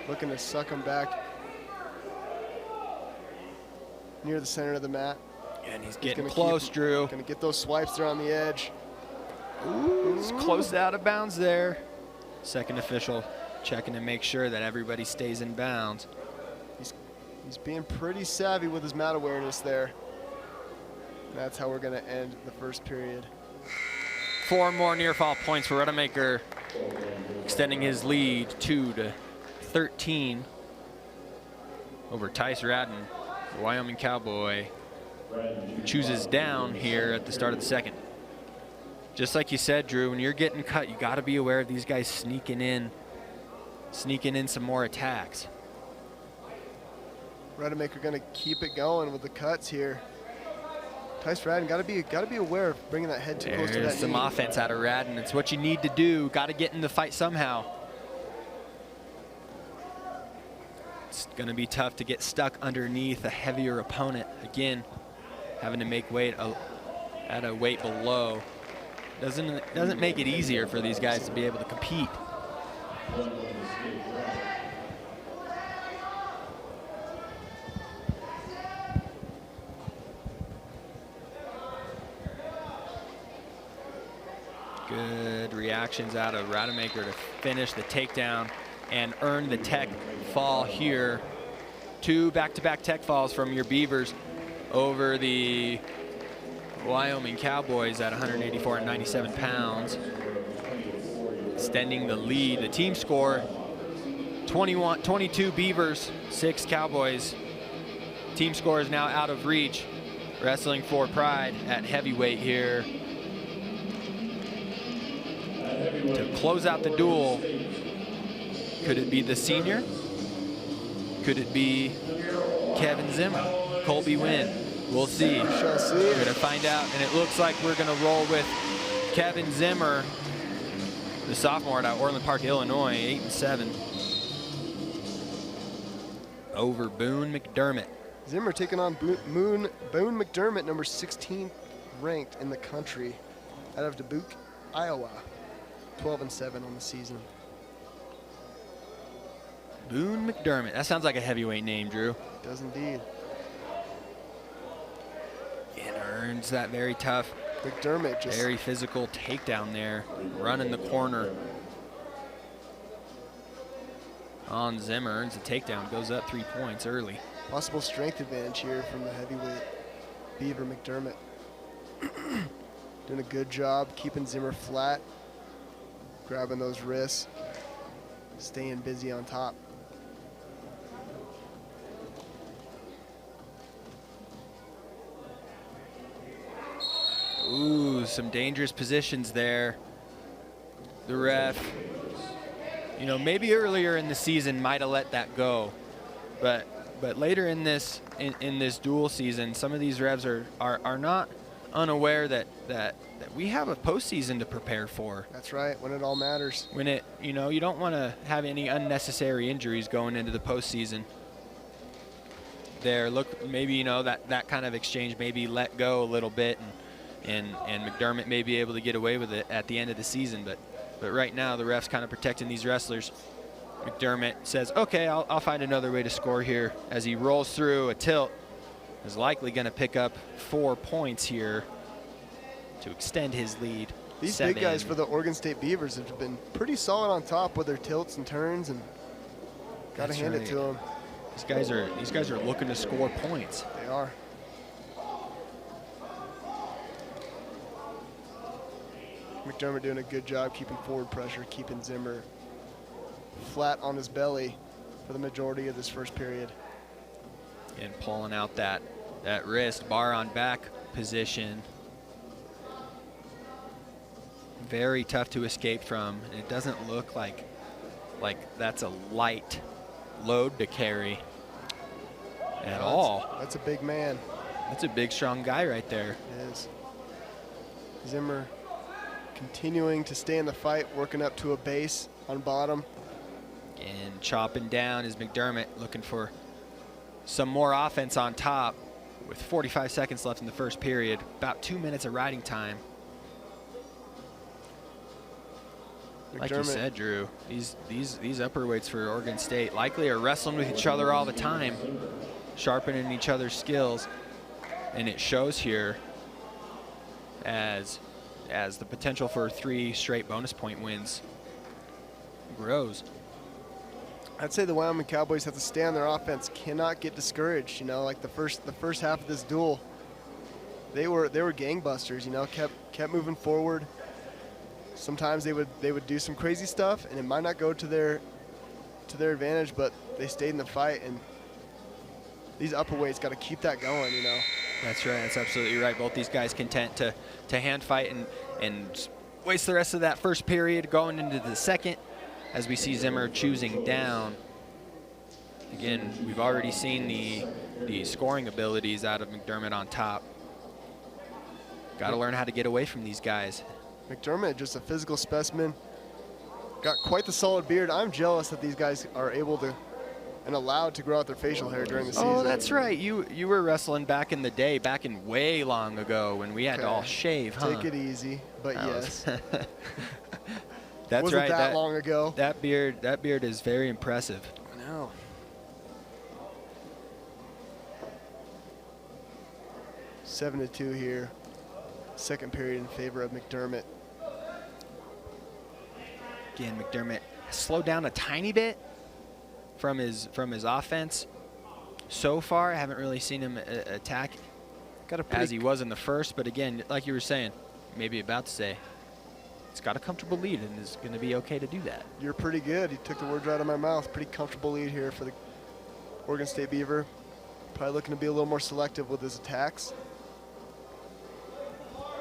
Looking to suck him back near the center of the mat. And he's getting close, Drew. Gonna get those swipes there on the edge. Ooh, it's close out of bounds there. Second official checking to make sure that everybody stays in bounds. He's being pretty savvy with his mat awareness there. And that's how we're gonna end the first period. 4 more near fall points for Rademacher, extending his lead 2-13 over Tyce Radden, the Wyoming Cowboy, who chooses down here at the start of the second. Just like you said, Drew, when you're getting cut, you got to be aware of these guys sneaking in some more attacks. Rademacher gonna keep it going with the cuts here. Tyce Radden gotta be aware of bringing that head too close to that knee. There's some offense out of Radden. It's what you need to do. Got to get in the fight somehow. It's gonna be tough to get stuck underneath a heavier opponent. Again, having to make weight at a weight below doesn't make it easier for these guys to be able to compete. Good reactions out of Rademacher to finish the takedown and earn the tech fall here. 2 back-to-back tech falls from your Beavers over the Wyoming Cowboys at 184 and 97 pounds. Extending the lead. The team score 22 Beavers, 6 Cowboys. Team score is now out of reach. Wrestling for Pride at heavyweight here to close out the duel. Could it be the senior? Could it be Kevin Zimmer? Colby Wynn? We'll see. We shall see. We're going to find out, and it looks like we're going to roll with Kevin Zimmer, the sophomore out of Orland Park, Illinois, 8-7. Over Boone McDermott. Zimmer taking on Boone McDermott, number 16 ranked in the country, out of Dubuque, Iowa. 12-7 on the season. Boone McDermott. That sounds like a heavyweight name, Drew. Does indeed. And earns that very tough, McDermott just very physical takedown there, running the corner on Zimmer, earns the takedown, goes up 3 points early. possible strength advantage here from the heavyweight Beaver McDermott. Doing a good job keeping Zimmer flat, grabbing those wrists, staying busy on top. Ooh, some dangerous positions there. The ref, you know, maybe earlier in the season might have let that go, but later in this dual season, some of these refs are not unaware that we have a postseason to prepare for. That's right, when it all matters. When it, you know, you don't want to have any unnecessary injuries going into the postseason. There, look, maybe, you know, that kind of exchange maybe let go a little bit, and McDermott may be able to get away with it at the end of the season, but right now the ref's kind of protecting these wrestlers. McDermott says, okay, I'll find another way to score here, as he rolls through a tilt. Is likely going to pick up 4 points here to extend his lead. These big guys for the Oregon State Beavers have been pretty solid on top with their tilts and turns, and got to hand it to them. These guys are looking to score points. They are. McDermott doing a good job keeping forward pressure, keeping Zimmer flat on his belly for the majority of this first period. And pulling out that wrist, bar on back position. Very tough to escape from. And it doesn't look like that's a light load to carry at all. That's a big man. That's a big, strong guy right there. It is. Zimmer continuing to stay in the fight, working up to a base on bottom. And chopping down is McDermott, looking for some more offense on top with 45 seconds left in the first period. About 2 minutes of riding time. Like you said, Drew, these upper weights for Oregon State likely are wrestling with each other all the time, sharpening each other's skills, and it shows here as the potential for 3 straight bonus point wins grows. I'd say the Wyoming Cowboys have to stay on their offense, cannot get discouraged. You know, like the first half of this duel, they were gangbusters. You know, kept moving forward. Sometimes they would do some crazy stuff, and it might not go to their advantage, but they stayed in the fight. And these upper weights got to keep that going. You know. That's right. That's absolutely right. Both these guys content to hand fight and waste the rest of that first period going into the second, as we see Zimmer choosing down. Again, we've already seen the scoring abilities out of McDermott on top. Got to learn how to get away from these guys. McDermott, just a physical specimen. Got quite the solid beard. I'm jealous that these guys are able to and allowed to grow out their facial hair during the season. Oh, that's right. You were wrestling back in the day, back in way long ago when we had to all shave, huh? Take it easy, but yes. That's Wasn't right. that long ago. That beard is very impressive. I know. – 7-2 here. Second period in favor of McDermott. Again, McDermott slowed down a tiny bit from his offense. So far, I haven't really seen him attack as he was in the first. But again, like you were saying, maybe about to say, he's got a comfortable lead and is going to be okay to do that. You're pretty good. You took the words right out of my mouth. Pretty comfortable lead here for the Oregon State Beaver. Probably looking to be a little more selective with his attacks.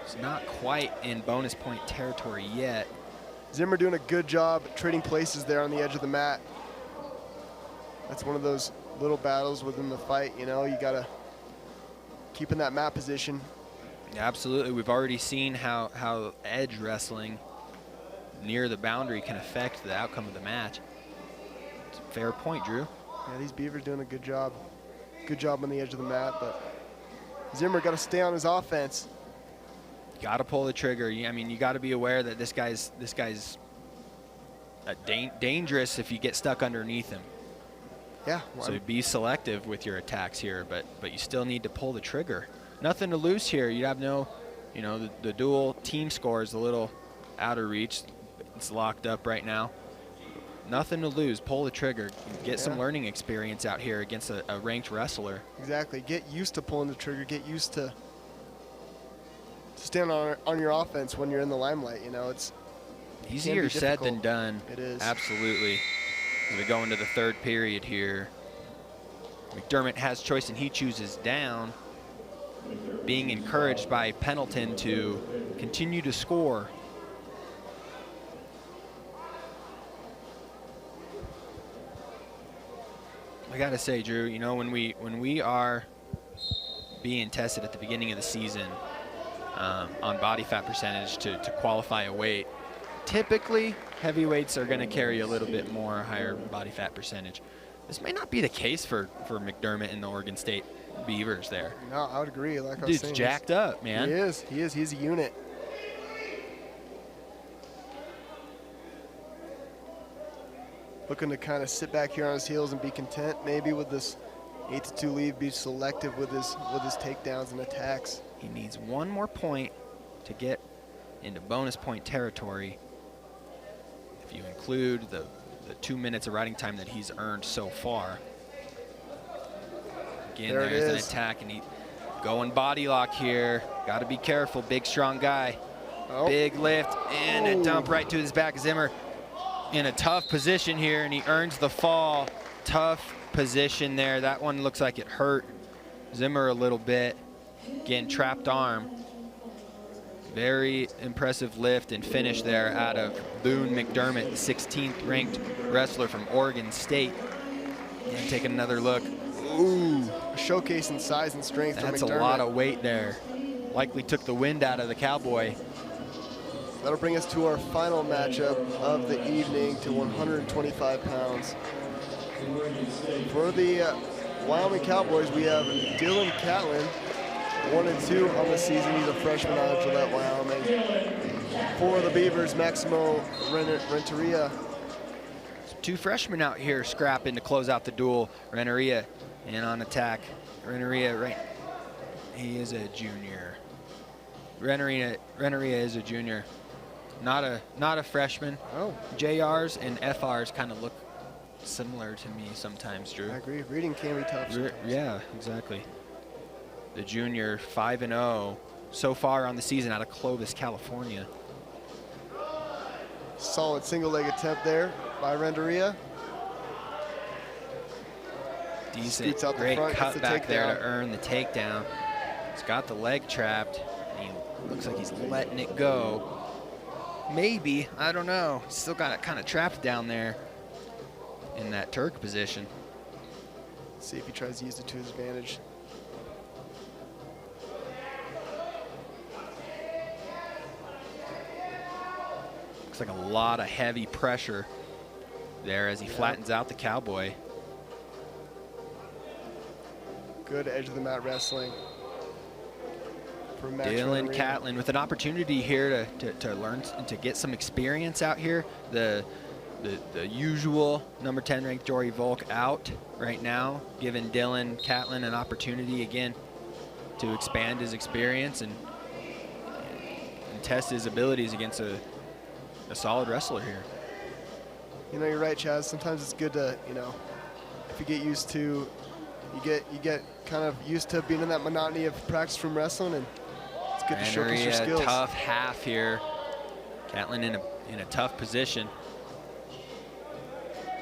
It's not quite in bonus point territory yet. Zimmer doing a good job trading places there on the edge of the mat. That's one of those little battles within the fight, you know, you gotta keep in that mat position. Yeah, absolutely. We've already seen how edge wrestling near the boundary can affect the outcome of the match. It's a fair point, Drew. Yeah, these Beavers doing a good job. Good job on the edge of the mat, but Zimmer got to stay on his offense. Got to pull the trigger. I mean, you got to be aware that this guy's dangerous if you get stuck underneath him. Yeah. So be selective with your attacks here, but you still need to pull the trigger. Nothing to lose here. You have no, you know, the dual team score is a little out of reach. It's locked up right now. Nothing to lose. Pull the trigger. Get some learning experience out here against a ranked wrestler. Exactly. Get used to pulling the trigger. Get used to stand on your offense when you're in the limelight. You know, it's easier said than done. It is. Absolutely. As we go into the third period here, McDermott has choice and he chooses down, being encouraged by Pendleton to continue to score. I gotta say, Drew, you know, when we are being tested at the beginning of the season on body fat percentage to qualify a weight, typically heavyweights are gonna carry a little bit more higher body fat percentage. This may not be the case for McDermott and the Oregon State Beavers there. No, I would agree. Like I was saying, dude's jacked up, man. He is. He is. He's a unit. Looking to kind of sit back here on his heels and be content, maybe with this 8-2 lead. Be selective with his takedowns and attacks. He needs one more point to get into bonus point territory. If you include the 2 minutes of riding time that he's earned so far. Again, there's an attack, and he going body lock here. Got to be careful, big strong guy. Oh. Big lift and a dump right to his back. Zimmer in a tough position here, and he earns the fall. Tough position there. That one looks like it hurt Zimmer a little bit. Again, trapped arm. Very impressive lift and finish there out of Boone McDermott, the 16th ranked wrestler from Oregon State. And taking another look. Ooh. Showcasing size and strength. That's a lot of weight there. Likely took the wind out of the Cowboy. That'll bring us to our final matchup of the evening to 125 pounds. For the Wyoming Cowboys, we have Dylan Catlin, 1-2 on the season. He's a freshman out of Gillette, Wyoming. For the Beavers, Maximo Renteria. Two freshmen out here scrapping to close out the duel. Renteria in on attack. Renteria, right? He is a junior. Renteria is a junior. Not a freshman. Oh. JRs and FRs kind of look similar to me sometimes, Drew. I agree. Reading can be tough sometimes. Yeah, exactly. The junior, 5-0 so far on the season out of Clovis, California. Solid single leg attempt there by Renteria. Decent, great cut back there to earn the takedown. He's got the leg trapped. And he looks like he's letting it go. Maybe, I don't know. Still got it kind of trapped down there in that Turk position. Let's see if he tries to use it to his advantage. Looks like a lot of heavy pressure there as he flattens out the Cowboy. Good edge of the mat wrestling. Dylan Catlin with an opportunity here to learn and to get some experience out here. The usual number 10 ranked Jory Volk out right now, giving Dylan Catlin an opportunity again to expand his experience and test his abilities against a solid wrestler here. You know, you're right, Chaz. Sometimes it's good to, you know, if you get used to, you get kind of used to being in that monotony of practice from wrestling, and it's good to showcase your skills. Tough half here. Catlin in a tough position.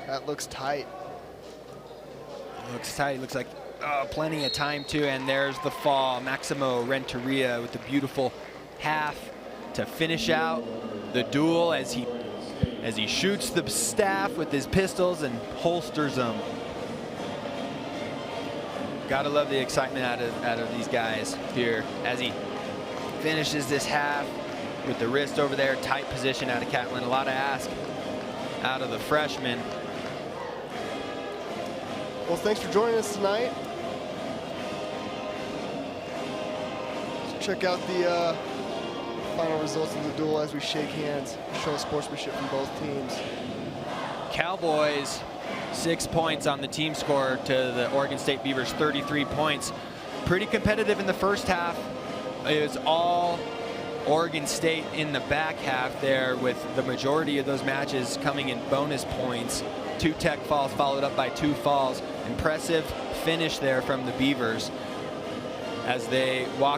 That looks tight. Looks tight. Looks like plenty of time too. And there's the fall. Maximo Renteria with the beautiful half to finish out the duel as he as he shoots the staff with his pistols and holsters them. Gotta love the excitement out of these guys here as he finishes this half with the wrist over there, tight position out of Catlin. A lot of ask out of the freshman. Well, thanks for joining us tonight. Let's check out the final results of the duel as we shake hands, show sportsmanship from both teams. Cowboys 6 points on the team score to the Oregon State Beavers 33 points. Pretty competitive in the first half. It was all Oregon State in the back half there, with the majority of those matches coming in bonus points. 2 tech falls followed up by 2 falls. Impressive finish there from the Beavers as they walk